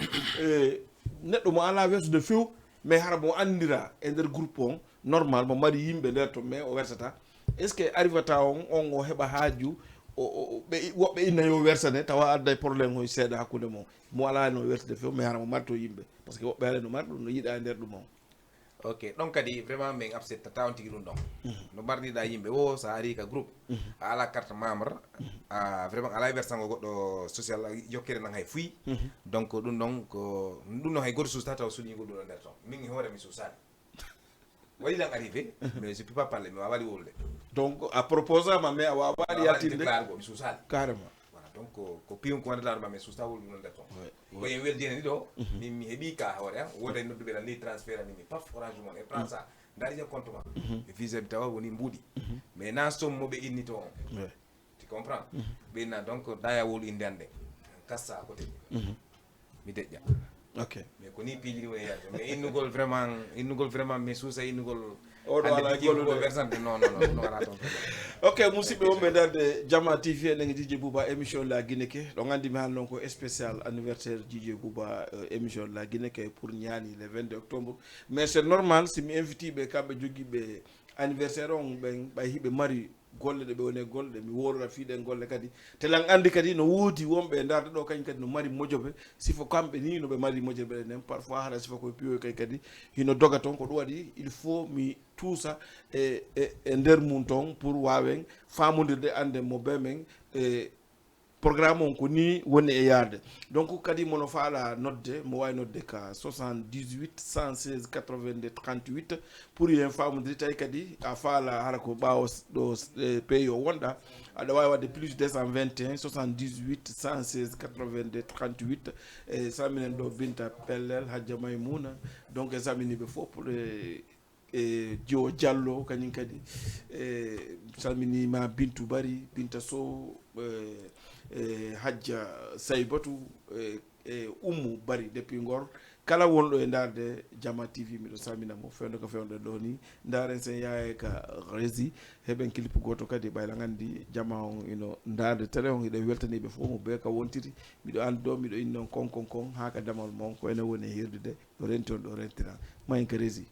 neɗɗo mo ala wersude few mais hara mo andira e nder groupe on normal mo mari yimɓe nder to mais o wersata est ce que arrivata on o heɓa haaju ɓe woɓɓe inna yo wersane tawa adday probléme o seeɗa hakkude mo ala no wertide few mais hana mo marto yimɓe par ce que woɓɓe haala no marɗo no yiiɗa e nder ɗum o ok ɗon kadi vraiment min absetta taw tigi ɗum ɗon no mbarniɗa yimɓe o sa ari ka groupe a ala carte membre a vraiment ala versango goɗɗo social jokkere nan hay fuyi donc ɗum ɗon ko ɗum ɗon hay goto suusta taw suuɗigo ɗum ɗo nder toon min hoore mi suusani waɗi lan arrivé mais je peux pas parler mi wawaɗi wolde donc a proposama mais a wawaɗi yaltinde déclare go mi suusani carrément donc ko piyon ko wonata ɗuma mais suusta wol ɗum ɗo nder toon koyen weldini ni ɗo min mi heeɓi ka hoore am woda nodduɓe tan li transfert ani mi paf orange mon e prend ça darija compte ma e visa tawa woni mbuuɗi mais na somme moɓe inni to on tu comprends ɓenna donc daya wolu inde ande kassa à côté mi deƴƴa ok mais ko ni piiji ɗi woni yaade mais innugol vraiment mi suusa innugol oɗo ala gollude versante non ala toon ok musidɓe wonɓe darde Jama TV enen Dj Bouba émission la Guineke ɗo gandi mi haalnon ko spécial anniversaire Dj Bouba émission la Guineke pour ñaani le 22 octobre mais c'est normal si mi invite ɓe kamɓe joguiɓe anniversaire on ɓen ɓay hiɓe mari golle ɗe ɓe woni golle ɗe mi worora fiiɗen golle kadi telan andi kadi no woodi wonɓe darde ɗo kañ kadi no mari mojoɓe sifo kamɓe ni noɓe mari mojoɓe enen parfois haɗa sifa koye piyoy kay kadi hino doga toon ko ɗum waɗi il faut mi tuusa e nder mum toon pour wawen famodirde ande mo be men programme on ko ni woni e yaade donc kadi mono faala nodde mo wawi nodde ka 78 116 82 38 pour yen famodiri tawi kadi a faala hara ko ɓawo ɗo pays o wonɗa aɗa wawi wadde plus 221 78 116 82 38 e saminen ɗo Binta Pellel Hadja Maymouna donc e saminiɓe fof pour Dio Diallo kañum kadi salminima Bintou Bari Binta Sow Hadja Saybatu Oumou Bari depuis Ngor kala wonɗo e darde Jama TV miɗo salminamo fewde ko fewde ɗo ni daren sen yaye ka rési heɓen clip goto kadi ɓayla gandi Jama on ino darde télé on iɗo weltaniɓe fof mo be ka wontiri miɗo andi ɗo miɗo inni noon kon ha ka damal mon ko ene woni hirdude ɗo renti on ɗo rentira mayen ka rési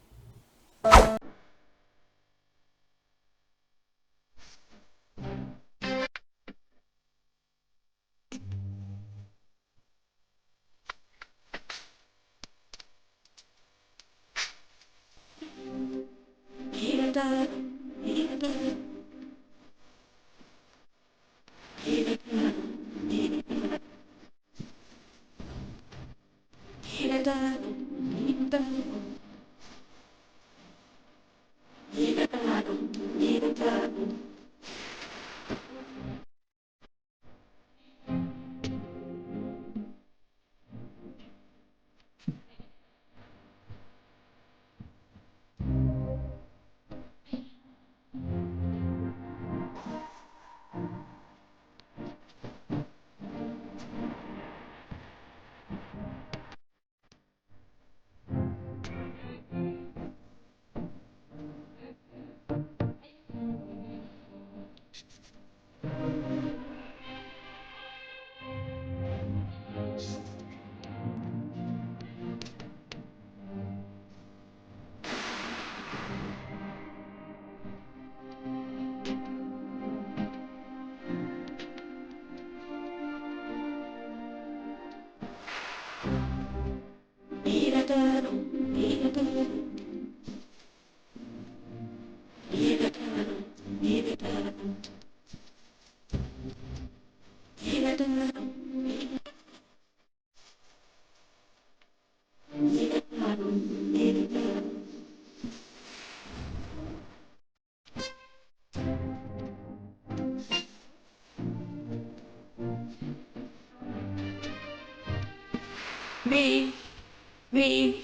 me,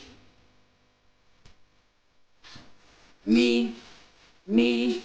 me, me.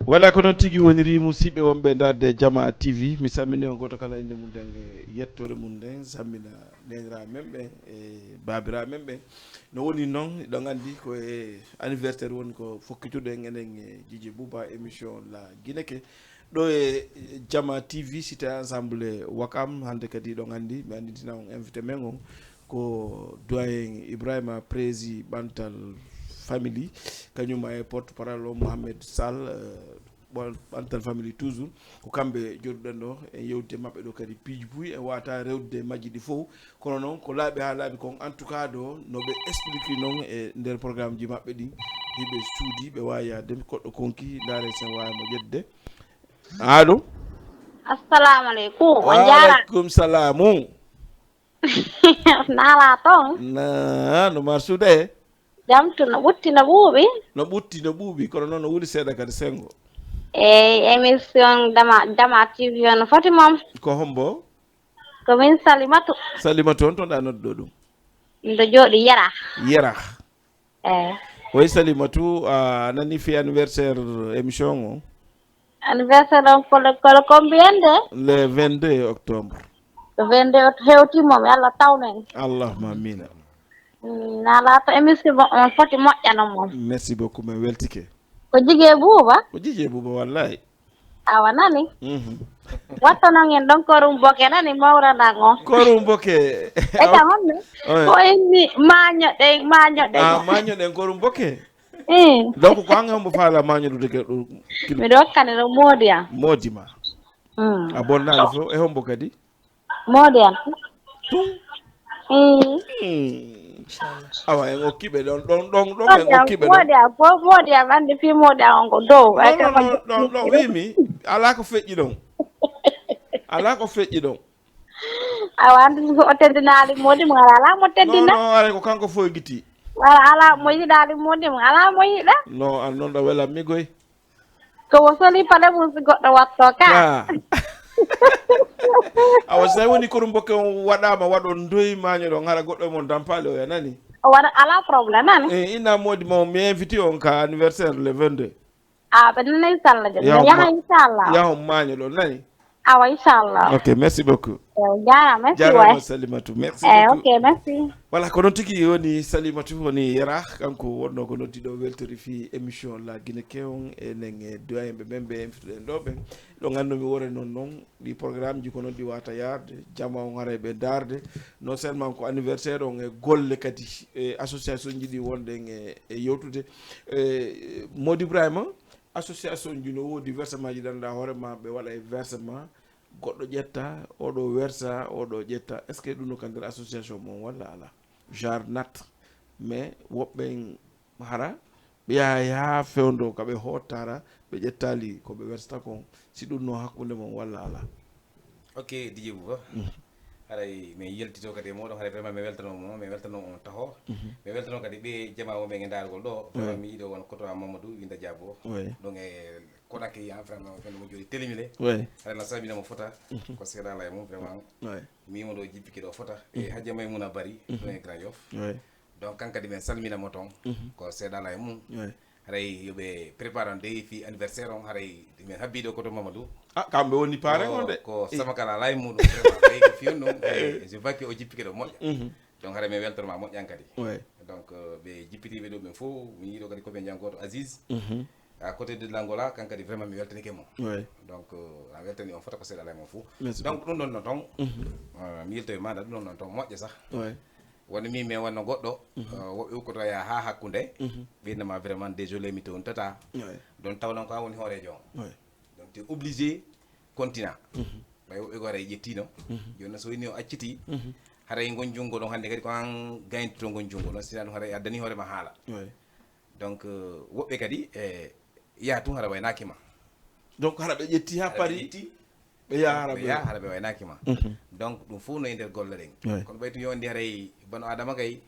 wala ko noon tigi woniri musidɓe wonɓe darde Jama TV mi sammini on goto kala inde mum nden e yettore mum nden sammina nenira men ɓe e babira men ɓe no woni noon ɗon andi ko e anniversaire woni ko fokkituɗen enen e Djidji Bouba émission la Guineke ɗo e Jama TV cité ensemble Wakam hande kadi ɗon andi mi anditina on invité men on ko doyen Ibrahima Prési Bantal family kañum e porte parole o Mohamed Sall Bantal family toujours ko kamɓe joɗuɗen ɗo e yewtide mabɓe ɗo kadi piiji puy e wata rewde majji ɗi fof kono noon ko laaɓi ha laaɓi kon en tout cas ɗo noɓe explique noon e nder programme ji mabɓe ɗi hiɓe suudi ɓe wawi yadde koɗɗo konki daare sen wawimo ƴedde allo assalamu aleykum on waaleykum salamu nala toon na no marsude e jamtu no ɓutti no ɓuuɓi no ɓutti no ɓuuɓi kono noon no wuuri seeɗa kadi sengo émission Jama TV on foti mom ko hombo ko min Salimatu on toon ɗa nodduɗo ɗum ndo jooɗi Yera eyi oyi Salimatu a nani fi anniversaire émission o anniversaire on kolo combien de le 22 octobre le 22 hewtimom Allah tawno en allahuma amina nala to émission on foti moƴƴano mom merci beaucoup min weltike ko Djidji Bouba ko Djidji Bouba wallahi awa nani wattonon en ɗon korum boke nani mawradan on korum boke eka honne ko inni mañoɗe mañoɗen korum boke donc ko an hombo faala mañoɗude ke ɗo miɗo hokkane ɗo moodi an moodi ma a bonnani fof e hombo kadi moodi an awa en okkiɓe ɗon en okkiɓe moodi an fof moodi an andi fi moodi an on ko dow ɗon wimi ala ko feƴƴi ɗon ala ko feƴƴi ɗon awa andi o teddinali moodi mum ala mo teddina non ara ko kanko fof guiti wala ala mo yiɗali moodi mum ala mo yiɗa non an noon ɗo welam migoy komo soli paɗe mum si goɗɗo watto ka awa so tawi woni korum bokke on waɗama waɗon doyi maño ɗon hara goɗɗo mon dampali o yanani o waɗa ala probléme nani inna modi mo mi invité on ka anniversaire le 22 ɓe nana inchallah je yaha inchallah yahom maño ɗon nani awa inchallah ok merci beaucoup jarama Salimatu merci beaucoup ok merci voilà ko noon tigui woni Salimatu woni Yera kanko wonno ko noddiɗo weltori fi émission la Guineke on enen e doyen ɓe ɓen ɓe invituɗen ɗo ɓen ɗo ganndumi wore noon ɗi programme ji ko noon ɗi wata yarde Jama on hara ɓe darde non seulement ko anniversaire on e golle kadi e association ji ɗi wonɗen e yewtude Modi Ibrahima association ji no woodi versement ji ɗanɗa hoorema ɓe waɗa e versement goɗɗo ƴetta oɗo versa oɗo ƴetta est ce que ɗum no ka nder association mon walla ala genre nat mais woɓɓe hara ɓe yaha fewndo kaɓe hottara ɓe ƴettali koɓe wersata kon si ɗum no hakkude mon walla ala ok Djidji Bouba haray mi yeltito kadi e moɗon haray vraiment mi weltanomo mi weltano on taho mi weltano kadi ɓe Jama women e dargol ɗo vraiment mi yiiɗo won koto Mamadou Winda Diabo ɗon e Konaki en vraiment fende mo jooɗi télémilé haray na saminamo fota ko seeɗala e mum vraiment mi yimo ɗo jippiki ɗo fota e Hadja Maymouna Bari ɗon e Grand Yoff donc kankadi min salminamo toon ko seeɗala e mum haray yoɓe préparant dey fi anniversaire on haray min habbiɗo koto Mamadou kamɓe woni pare on de ko samakala ala e muɗum vraiment ɓey ko fiyon ɗum je vois que o jippike ɗo moƴƴa donc haray min weltoroma moƴƴan kadi donc ɓe jippitiɓe ɗo ɓen fof mi yiiɗo kadi koɓe janggoto Aziz à côté de l'Angola kankadi vraiment mi weltanike mo donc a weltani on fota ko seeɗa ala e mum fof donc ɗum ɗon no toon mi yilto e maɗa ɗum ɗon noon toon moƴƴa sah woni min mi wonno goɗɗo woɓɓe ukkotoya ha hakkude ɓinnama vraiment désolé mi toon tata donc taw noon ko ha woni hoorejo on donc tu obligé continent ɓay woɓɓe ko ara ƴettino joni so wini o acciti haray gon junngo ɗon hannde kadi ko an gayntoto gon junngo noon sina ɗum haray addani hoorema haala donc woɓɓe kadi yaha tun hara waynakima donc hara ɓe ƴetti ha paari ɓe yaha hara ɓe waynakima donc ɗum fof no e nder golle ɗen kono ɓaytu yowndi haray bano adama kay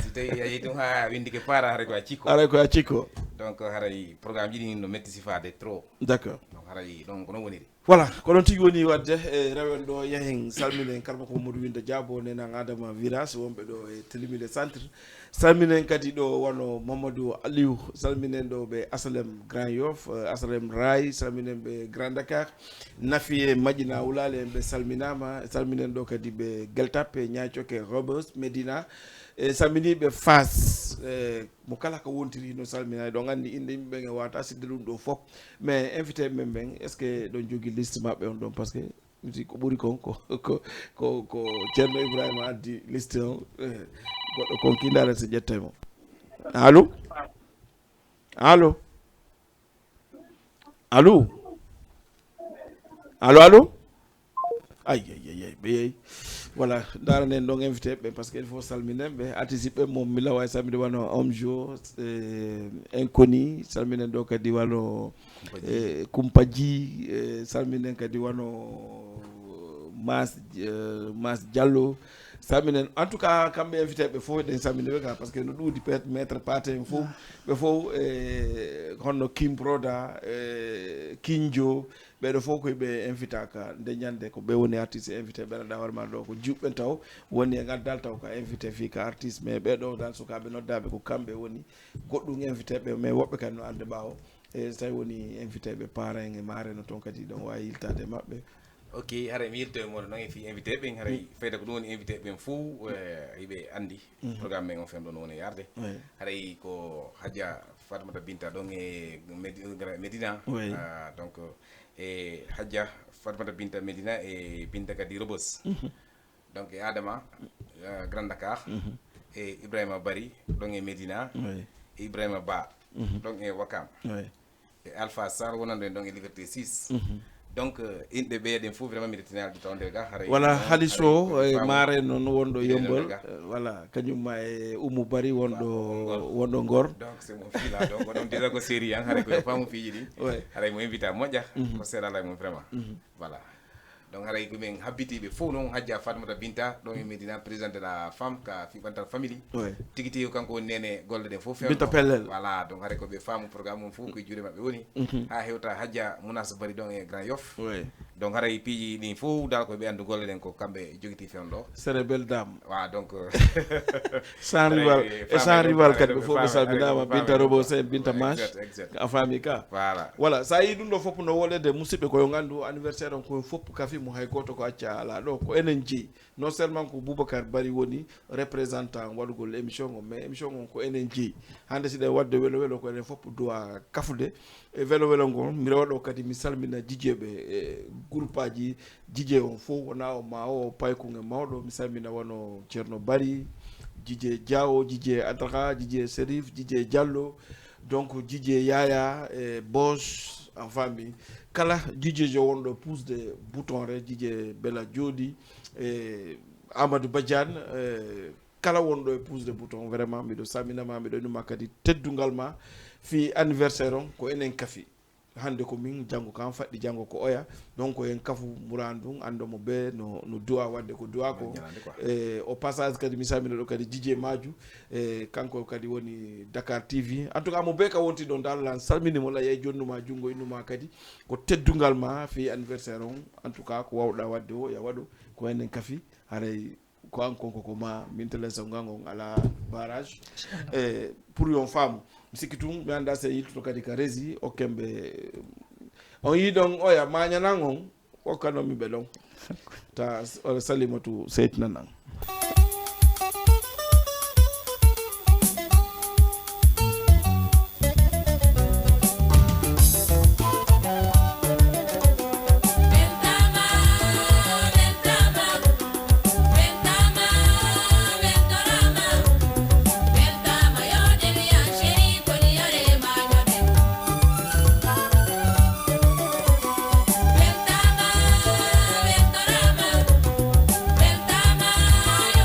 si tawi a yeyi ɗum ha windi ke para haray ko a cikko aray ko a cikko donc haray programme jiɗi no metti sifade trop d'accord donc haray donc ko noon woniri voilà ko noon tigi woni wadde e rewen ɗo yahen salminen kalma ko Mamadou Winde Diabo nenan Adama Virage wonɓe ɗo e télémide centre salminen kadi ɗo wano Mamadou Aliou salminen ɗo ɓe Asalem Grand Yoff Asalem Ray salminen ɓe Grand Dakar Nafi e Madina Wulale en ɓe salminama salminen ɗo kadi ɓe Gueltape Niathioke Rebeuss Médina e salminiɓe Fass mo kala ko wontiri no salmina ɗo gandi inde yimɓe ɓen e wata sidde ɗum ɗo fof mais invité men ɓen est ce que ɗon jogui liste maɓɓe on ɗon par ce que misi ko ɓuuri kon ko ceerno Ibrahima addi liste on goɗɗo kon kindare so ƴettay mo allo allo allo allo allo ay ɓe yeeyi voilà daranen ɗon invité ɓe par ce que il faut salminen ɓe artiste ɓe mom mi lawa salminde wano homme jour inconnu salminen ɗo kadi wano Kumpaji salminen kadi wano Mas Diallo salminen en tout cas kamɓe invité ɓe fof ɗen salminiɓe ka par ce que no ɗuuɗi peut maître Paté en fof ɓe fof honno Kim Broda Kinjo ɓeɗo fof koyeɓe invité ka nde ñande ko ɓe woni artiste invité ɓeɗaɗa hoorema ɗo ko juɓɓen taw woni e gaddal taw ko invité fi ka artiste mais ɓeɗo dal sukaɓe noddaɓe ko kamɓe woni goɗɗum invité ɓe mais woɓɓe kadi no ande ɓawo e so tawi woni invité ɓe parrain e mareno toon kadi ɗon wawi yiltade maɓɓe ok haray mi yirto e moɗo noon e fi invité ɓen haray fayda ko ɗum woni invité ɓen fou yiɓe andi programme men on fen ɗon woni yarde haray ko Hadja Fatmata Binta ɗon e Médina donc e Hadja Fatmata Binta Médina e Binta kadi Rebeuss donc e Adama Grand Dakar e Ibrahima Bari ɗon e Médina e Ibrahima Ba ɗon e Wakam e Alpha Sarr wonande ɗon e Liberté 6 donc inɗe ɓeeɗen fof vraiment mi rettinalde tawde ga haray voilà halis o e maare noon wonɗo Yombol voilà kañumma e Oumou Bari wonɗo Ngor donc c'est mon fila donc oɗon déjà ko série han haray koye faamu fiiji ɗi haray mo invité a moƴƴa ko seeɗa lay mum vraiment voilà donc haray komin habbitiɓe fof noon Hadja Fatmata Binta ɗon e Médina président de la femme ka fiɓantal famille tigi tigi kanko woni nene golle ɗen fof Binta Pellel voilà donc haray koɓe faamu programme mum fof koye juuɗe mabɓe woni ha hewta Hadja Mounas Bari ɗon e Grand Yoff donc haray piiji ɗin fof dal koɓe andu golle ɗen ko kamɓe joguiti fewn ɗo c'est belle dame wa donc sans rival et sans rival kadi ɓe fof ɓe salminama Binta Rebeuss e Binta Manche a faami ka voilà sa yi ɗum ɗo fof no wolede musidɓe koyo gandu anniversaire on koye fof kafi mo hay goto ko acca ala ɗo ko enen jeeyi non seulement ko Boubacar Bari woni représentant waɗugol émission o mais émission on ko enen jeeyi hande siɗa wadde welo welo ko enen fof dowa kafude e welo welo ngol mi rewaɗo kadi mi salmina jijeɓe e groupe aji jije on fof wona o ma o paykuge mawɗo mi salmina wono Ceerno Bari Djidje Diawo Djidje Adraka Djidje Serif Djidje Diallo donc Djidje Yaya e Bosch en famille kala Djidje jo wonɗo pousse de bouton re Djidje Bella Jodi e Amadou Badiane kala wonɗo e pousse de bouton vraiment miɗo salminama miɗo numa kadi teddungal ma fi anniversaire on ko enen kafi hande ko min janggo kam faɗɗi janggo ko oya donc en kafu murandum andomo be no duwa wadde ko duwa ko e au passage kadi mi salmina ɗo kadi Djidje Maju e kanko kadi woni Dakar TV en tout cas mo be ka wonti ɗon dal salminimo la yey jonnuma jungo innuma kadi ko teddungal ma fi anniversaire on en tout cas ko wawɗa wadde o ya waɗo ko enen kafi haray ko an konko ko ma min telesa ngangon ala barrage e pour yon femme sikki tum mi anda se yittuto kadi ka rési o kemɓe on yi ɗon oya mañanan on hokkanomi ɓe ɗon ta salimatu seytinanan Yo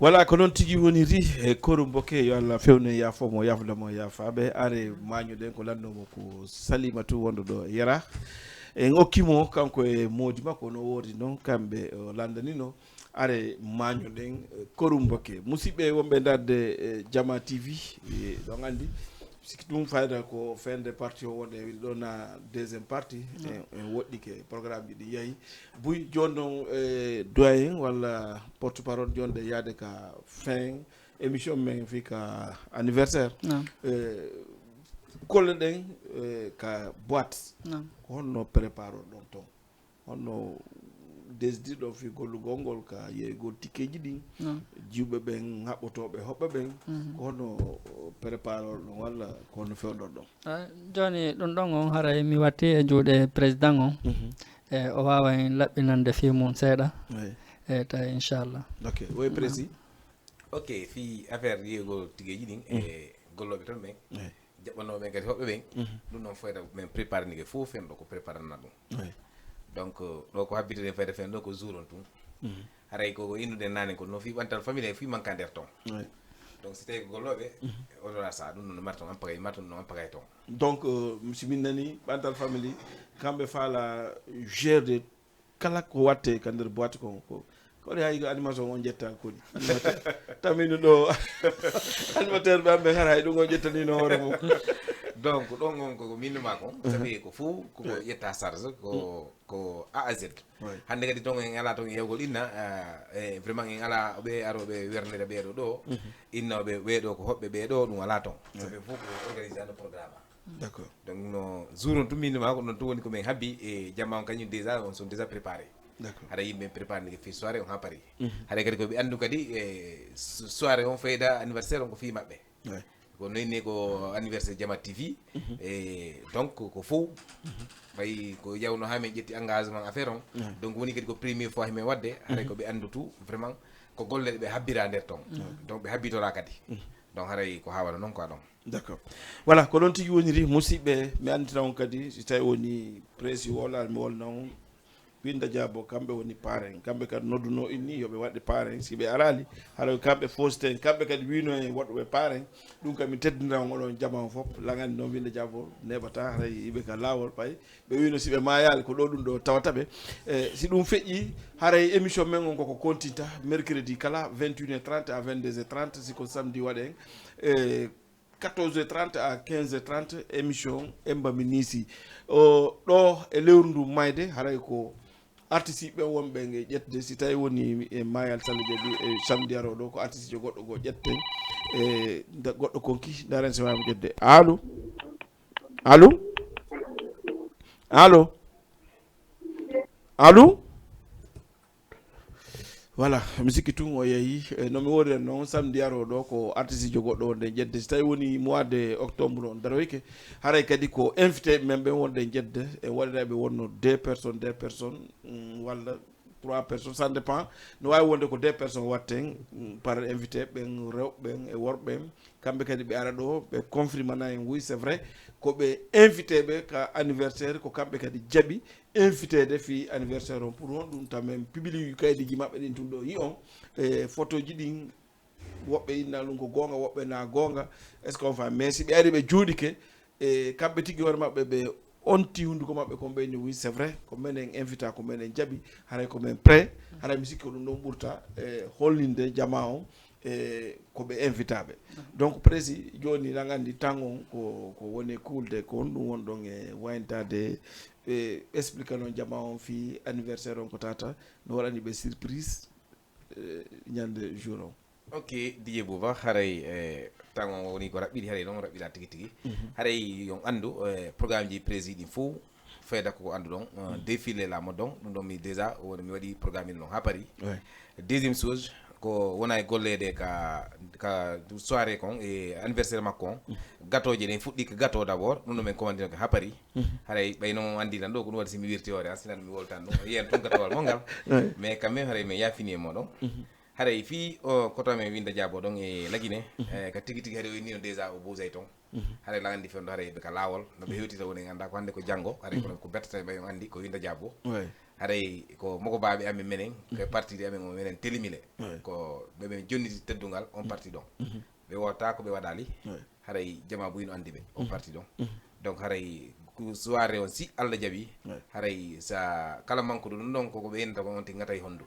voilà ko noon tigi woniri e koru mbokke yo Allah fewne yafomo yafdamo yafaɓe are mañoɗen ko lannomo ko Salimatu wonɗo ɗo Yara en okkimo kanko e moodi makko no woodi noon kamɓe landanino are mañoɗen koru mbokke musidɓe wonɓe darde Jama TV ɗon andi siki ɗum fayda ko fende parti o wonde ɗo na deuxiéme partie en woɗɗike programme ji ɗi yahi buy joni noon doyen walla porte parole jonde yaade ka fin émission men fi ka anniversaire kolle ɗen ka boîte ko honno prépare o ɗon ton honno desdiɗo fi gollugol ngol ka yeygol tikkeji ɗin jiwɓe ɓen haɓɓotoɓe hoɓɓe ɓen ko honno prépare o ɗon walla ko honno fewɗon ɗon joni ɗum ɗon on haray mi watti e juuɗe président on e o wawa en laɓɓinande fi mum seeɗa e tawi inchallah ok oui précis ok fi affaire yeygol tigueji ɗin e golloɓe toon ɓen jaɓɓanoɓe ɓen kadi hoɓɓe ɓen ɗum noon foyta min préparé nigue fof fen ɗo ko préparana ɗum donc ɗo ko habbitede fayde fen ɗo ko jour on tun haray koko innude nane ko no fi ɓantal famille e fi manka nder ton donc si tawi ko golloɓe oɗora sa ɗum noon marta on ampagay marta ɗum ampagay ton donc si min nani ɓantal famille kamɓe faala gerde kala ko watte ka nder boîte kon ko koɗe hay ko animation on jetta kodi tamino ɗo animateur ɓe amɓe har hay ɗum on ƴettanino hoore mum donc ɗon on koko minnuma kon sabi ko fou koko ƴetta charge ko A à Z hande kadi ton en ala ton yewgol inna vraiment en ala ɓe aroɓe wernede ɓeeɗo ɗo innoɓe ɓeeɗo ko hoɓɓe ɓeeɗo ɗum ala ton sabi fof ko organisé no programme d'accord donc no jour on tum minnuma ko noon tum woni komin habbi e jamma on kañum déjà on sont déjà préparé haɗa yimɓe préparé nde fi soirée on ha paari haɗa kadi koɓe andu kadi e soirée on feyda anniversaire on ko fi maɓɓe ko noyni ko anniversaire Jama TV e donc ko fof ɓay ko yawno ha min ƴetti engagement affaire on donc woni kadi ko première fois himin wadde haɗa koɓe andu tout vraiment ko golleɗe ɓe habbira nder ton donc ɓe habbitora kadi donc haɗay ko hawala noon quoi ɗon d'accord voilà ko ɗon tigui woniri musidɓe mi andita on kadi si tawi woni prési wolal mi wolna on winda Diabo kamɓe woni parrain kamɓe kadi nodduno inni yoɓe waɗe parrain si ɓe arali haɗa kamɓe fosten kamɓe kadi wino e waɗɓe parrain ɗum kam mi teddinirama oɗon jama o fof lagandi noon winda Diabo neɓata haray yiɓe ka lawol pay ɓe wino si ɓe mayali ko ɗo ɗum ɗo tawataɓe si ɗum feƴƴi haray émission men on koko continta mercredi kala 21h30 à 22h30 siko samedi waɗen 14h30 à 15h30 émission embami nisi ɗo e lewru ndu mayde haray ko artiste ɓe wonɓe e ƴetde si tawi woni e mayal Sall Diaby e samedi aro ɗo ko artiste jo goɗɗo go ƴetten e goɗɗo konki daren se wawimo ƴetde allo allo allo allo voilà mi sikki tun o yeehi nomi woodi noon samedi aro ɗo ko artiste jo goɗɗo wonde jedde so tawi woni mois de octobre on daroyke haray kadi ko invité men ɓe wonde jedde e waɗiraɓe wonno 2 personnes walla 3 personnes ça dépend no wawi wonde ko 2 personnes watten par invité ɓen rewɓeɓen e worɓeɓen kamɓe kadi ɓe ara ɗo ɓe confirmana en oui c'est vrai koɓe invité ɓe ka anniversaire ko kamɓe kadi jaaɓi invité de fi anniversaire on pour on ɗum tamen public kaydiji maɓɓe ɗin tum ɗo yi on e photo ji ɗin woɓɓe inna ɗum ko gonga woɓɓe na gonga est ce que on fa mais si ɓe ari ɓe jooɗike e kamɓe tigui hoore maɓɓe ɓe onti hunduko maɓɓe ko ɓeyni oui c'est vrai ko minen invita ko minen jaaɓi haray ko men prêt haray mi sikki ɗum ɗon ɓurta e hollinde jama on e koɓe invitaɓe donc prési joni ɗan andi tan on ko woni kulde ko on ɗum won ɗon e wayntade ɓe explique noon jama on fi anniversaire on ko tata no waɗani ɓe surprise ñande jour on ok Dj Bouba haray tan on woni ko raɓɓiɗi haray noon raɓɓiɗa tigui tigui haray yon andu programme ji prési ɗi fof feyda koko andu ɗon défilé la mode on ɗum ɗon mi déjà woni mi waɗi programme ɗum ha paari deuxiéme chose ko wona e gollede ka soirée kon e anniversaire makko on gâteau ji ɗen fuɗɗi ko gâteau d' abord ɗum ɗo min commandino ko ha paari haray ɓayno andi tan ɗo ko ɗum waɗi somi wirti hoore sinan mi woltan ɗum yiyen toon gâteau wal mongal mais quand même haray min yafini e moɗon haray fi koto men winda Diabo ɗon e laguine ka tigui tigui haray o innino déjà o bousay toon haray la andi fewndo haray ɓe ka lawol noɓe hewtita woni anda ko hande ko janggo haray kono ko bettata ɓay on andi ko winda Diabo haray ko moko baaɓe amen menen koye parti de amen o minen telimile ko ɓeɓe jonniti teddungal on parti ɗon ɓe wota ko ɓe waɗali haray jama buyino andi ɓe on parti ɗon donc haray soirée on si Allah jaɓi haray sa kala mankuɗo ɗum ɗon koko ɓe yennata ko on tingata e honndu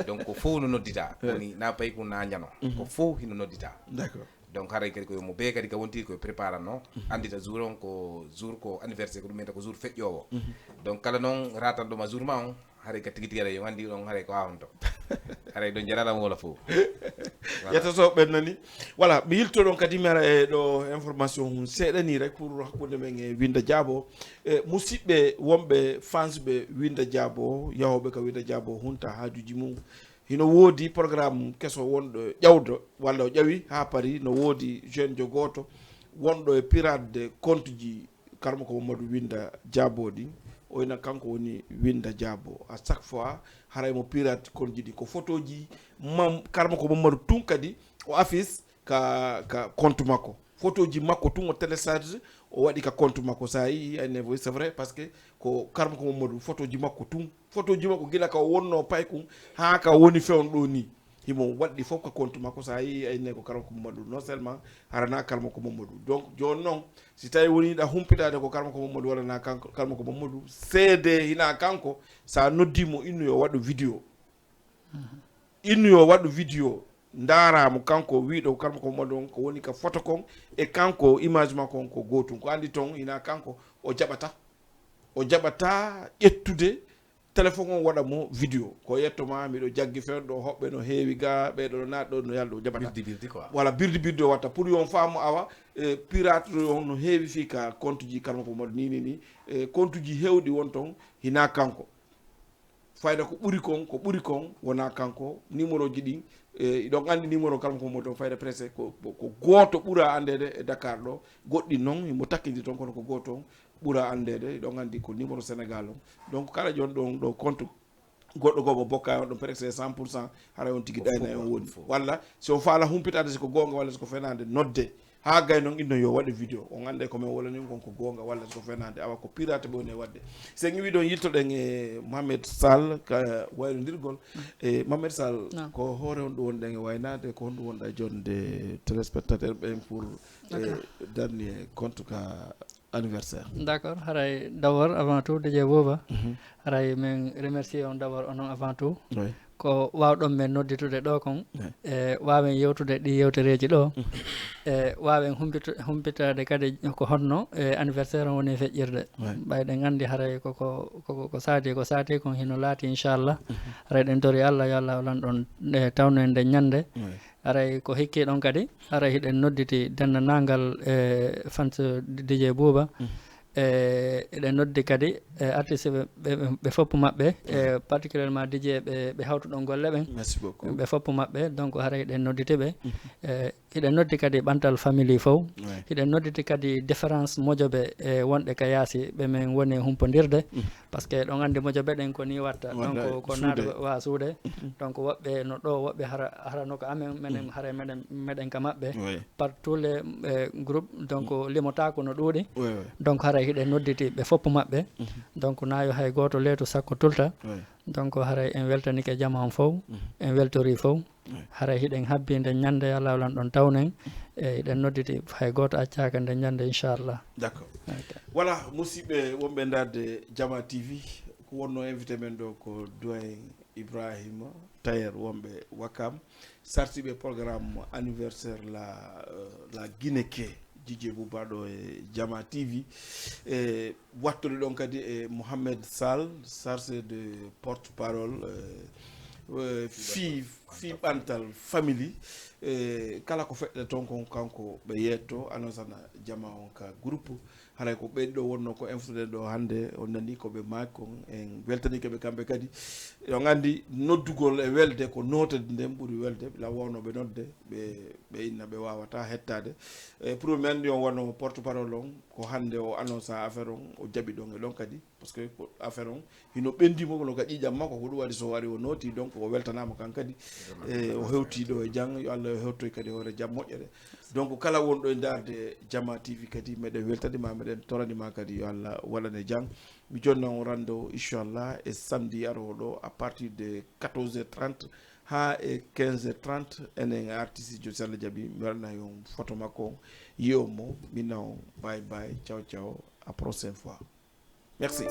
donc ko fof no noddita woni na payi ko na jano ko fof hino noddita d'accord donc haray kadi koye mo be kadi ka wontiri koye préparatno andita jour on ko jour ko anniversaire ko ɗum enta ko jour feƴƴowo donc kala noon ratanɗoma jour ma on haray ka tigi tigi aɗa yo andi ɗon haray ko hawonto haray ɗon jaraɗam wola fof yettato ɓen nani voilà mi yilto ɗon kadi mi ara e ɗo information hum seeɗani rek pour hakkude men e Winda Diabo musidɓe wonɓe fansɓe Winda Diabo yahoɓe ka Winda Diabo hunta haajuji mum hino woodi programme keso wonɗo ƴawdo walla o ƴawi ha paari no woodi jeune jo goto wonɗo e pirade compte ji karmo ko Mamadou Winda Diabo ɗi oyna kanko woni Winda Diabo à chaque fois haray mo pirate compte ji ɗi ko photo ji karmo ko Mamadou tun kadi o affiche ka compte makko photo ji makko tun o télécharge o waɗi ka compte makko sa yi ane oui c'est vrai parce que ko karmo ko Mamadou photo ji makko tun photo ji makko gila ka wonno paykum ha ka woni fewn ɗo ni himo waɗɗi fof ko compte makko sa yi ayne ko karmo ko Mamadou non seulement harana karmo ko Mamadou donc joni noon si tawi woni ɗa humpitade ko karmo ko Mamadou walla na karmo ko Mamadou seede hina kanko sa noddimo innu yo waɗo vidéo innu yo waɗo vidéo daramo kanko wiɗo karmo ko Mamadou on ko woni ka photo kon e kanko image makko on ko gotum ko andi ton hina kanko o jaɓata ƴettude téléphone on waɗa mo vidéo ko yettoma miɗo jaggi fewɗo hoɓɓe no heewi ga ɓeɗo naɗɗo no yalɗo jaɓata voilà birdi o watta pour yon faamu awa pirate on no heewi fi ka compte ji karmo ko Mamadou ni compte ji hewɗi won ton hina kanko fayda ko ɓuri kon wona kanko numéro ji ɗin ɗon andi numéro karmo ko Mamadou fayda presse ko goto ɓuura andede e Dakar ɗo goɗɗi noon imo takkidi toon kono ko goto on ɓuura andede ɗon andi ko numéro Sénégal on donc kala joni ɗo compte goɗɗo gomo bokka on ɗon presque 100% haray on tigui ɗayna on woni walla si on faala humpitade siko gonga walla siko fenade nodde ha gay noon inno yo waɗe vidéo on ande komin wolani kon ko gonga walla siko fenade awa ko pirate ɓe woni e wadde sen ƴewi ɗon yittoɗen e Mohamed Sall ka waynodirgol e Mohamed Sall ko hoore on ɗum wonɗen e waynade ko honɗum wonɗa jonde téléspectateur ɓen pour dernier compte ka anniversaire d'accord haray d'abord avant tout DJ Boba haray min remercier on d'abord onon avant tout ko wawɗon men nodditude ɗo kon e wawen yewtude ɗi yewtereji ɗo e wawen humpitade kadi ko honno e anniversaire on woni feƴƴirde ɓayɗen andi haray ko saati kon hino laati inchallah haray ɗen tori Allah yo Allah lanɗon tawno en nde ñande aray ko hikki ɗon kadi aray hiɗen nodditi dennanangal e fans DJ Bouba eɗen noddi kadi artiste ɓe foppu maɓɓe e particulièrement DJ ɓe hawtuɗon golle ɓen ɓe foppu maɓɓe donc haray hiɗen nodditi ɓe hiɗen noddi kadi ɓantal famille fof hiɗen nodditi kadi différence mojoɓe e wonɗe ka yaasi ɓe men woni humpodirde par ce que ɗon andi mojoɓe ɗen ko ni watta donc ko naata wa suude donc woɓɓe no ɗo woɓɓe harano ko amen menen haray meɗen ka maɓɓe par tous les groupes donc limotako no ɗuuɗi donc haray hiɗen nodditi ɓe foppu maɓɓe donc nayo hay goto leetu sakko tulta donc haray en weltanike jama on fof en weltori fof haray hiɗen habbi nde ñande Allah lan ɗon tawnen e hiɗen nodditi hay goto accaka nde ñande inchallah d'accord voilà musidɓe wonɓe darde Jama TV ko wonno invité men ɗo ko doyen Ibrahima Taher wonɓe Wakam sartiɓe programme anniversaire la Guinée-Ké DJ Bouba ɗo e Jama TV e wattude ɗon kadi e Mohamed Sall chargé de porte-parole fi ɓantal famille kala ko feɗɗe toon kon kanko ɓe yetto anonsana Jama on ka groupe haray ko ɓeyɗi ɗo wonno ko inftude ɗo hannde on nani koɓe maaki kon en weltanikeɓe kamɓe kadi on anndi noddugol e welde ko notade nden ɓuri welde la wawnoɓe nodde ɓe inna ɓe wawata hettade pour mi anndi on wonno porte parole on ko hannde o annonce affaire on o jaɓi ɗon e ɗon kadi par ce que ko affaire on hino ɓendimo no ka ƴiƴam makko ko ɗum waɗi so wari o nooti donc o weltanama kan kadi o hewti ɗo e jang yo Allah Allah hewtoy kadi hoore jam moƴƴere donc kala wonɗo e darde Jama TV kadi meɗen weltanima meɗen toranima kadi yo Allah waɗane jam mi jonnon rando inchallah e samedi aroɗo à partir de 14h30 ha e 15h30 enen artiste jo Allah jaaɓi mi waɗana yon photo makko yiyomo minnaw bye bye ciao ciao à prochaine fois merci.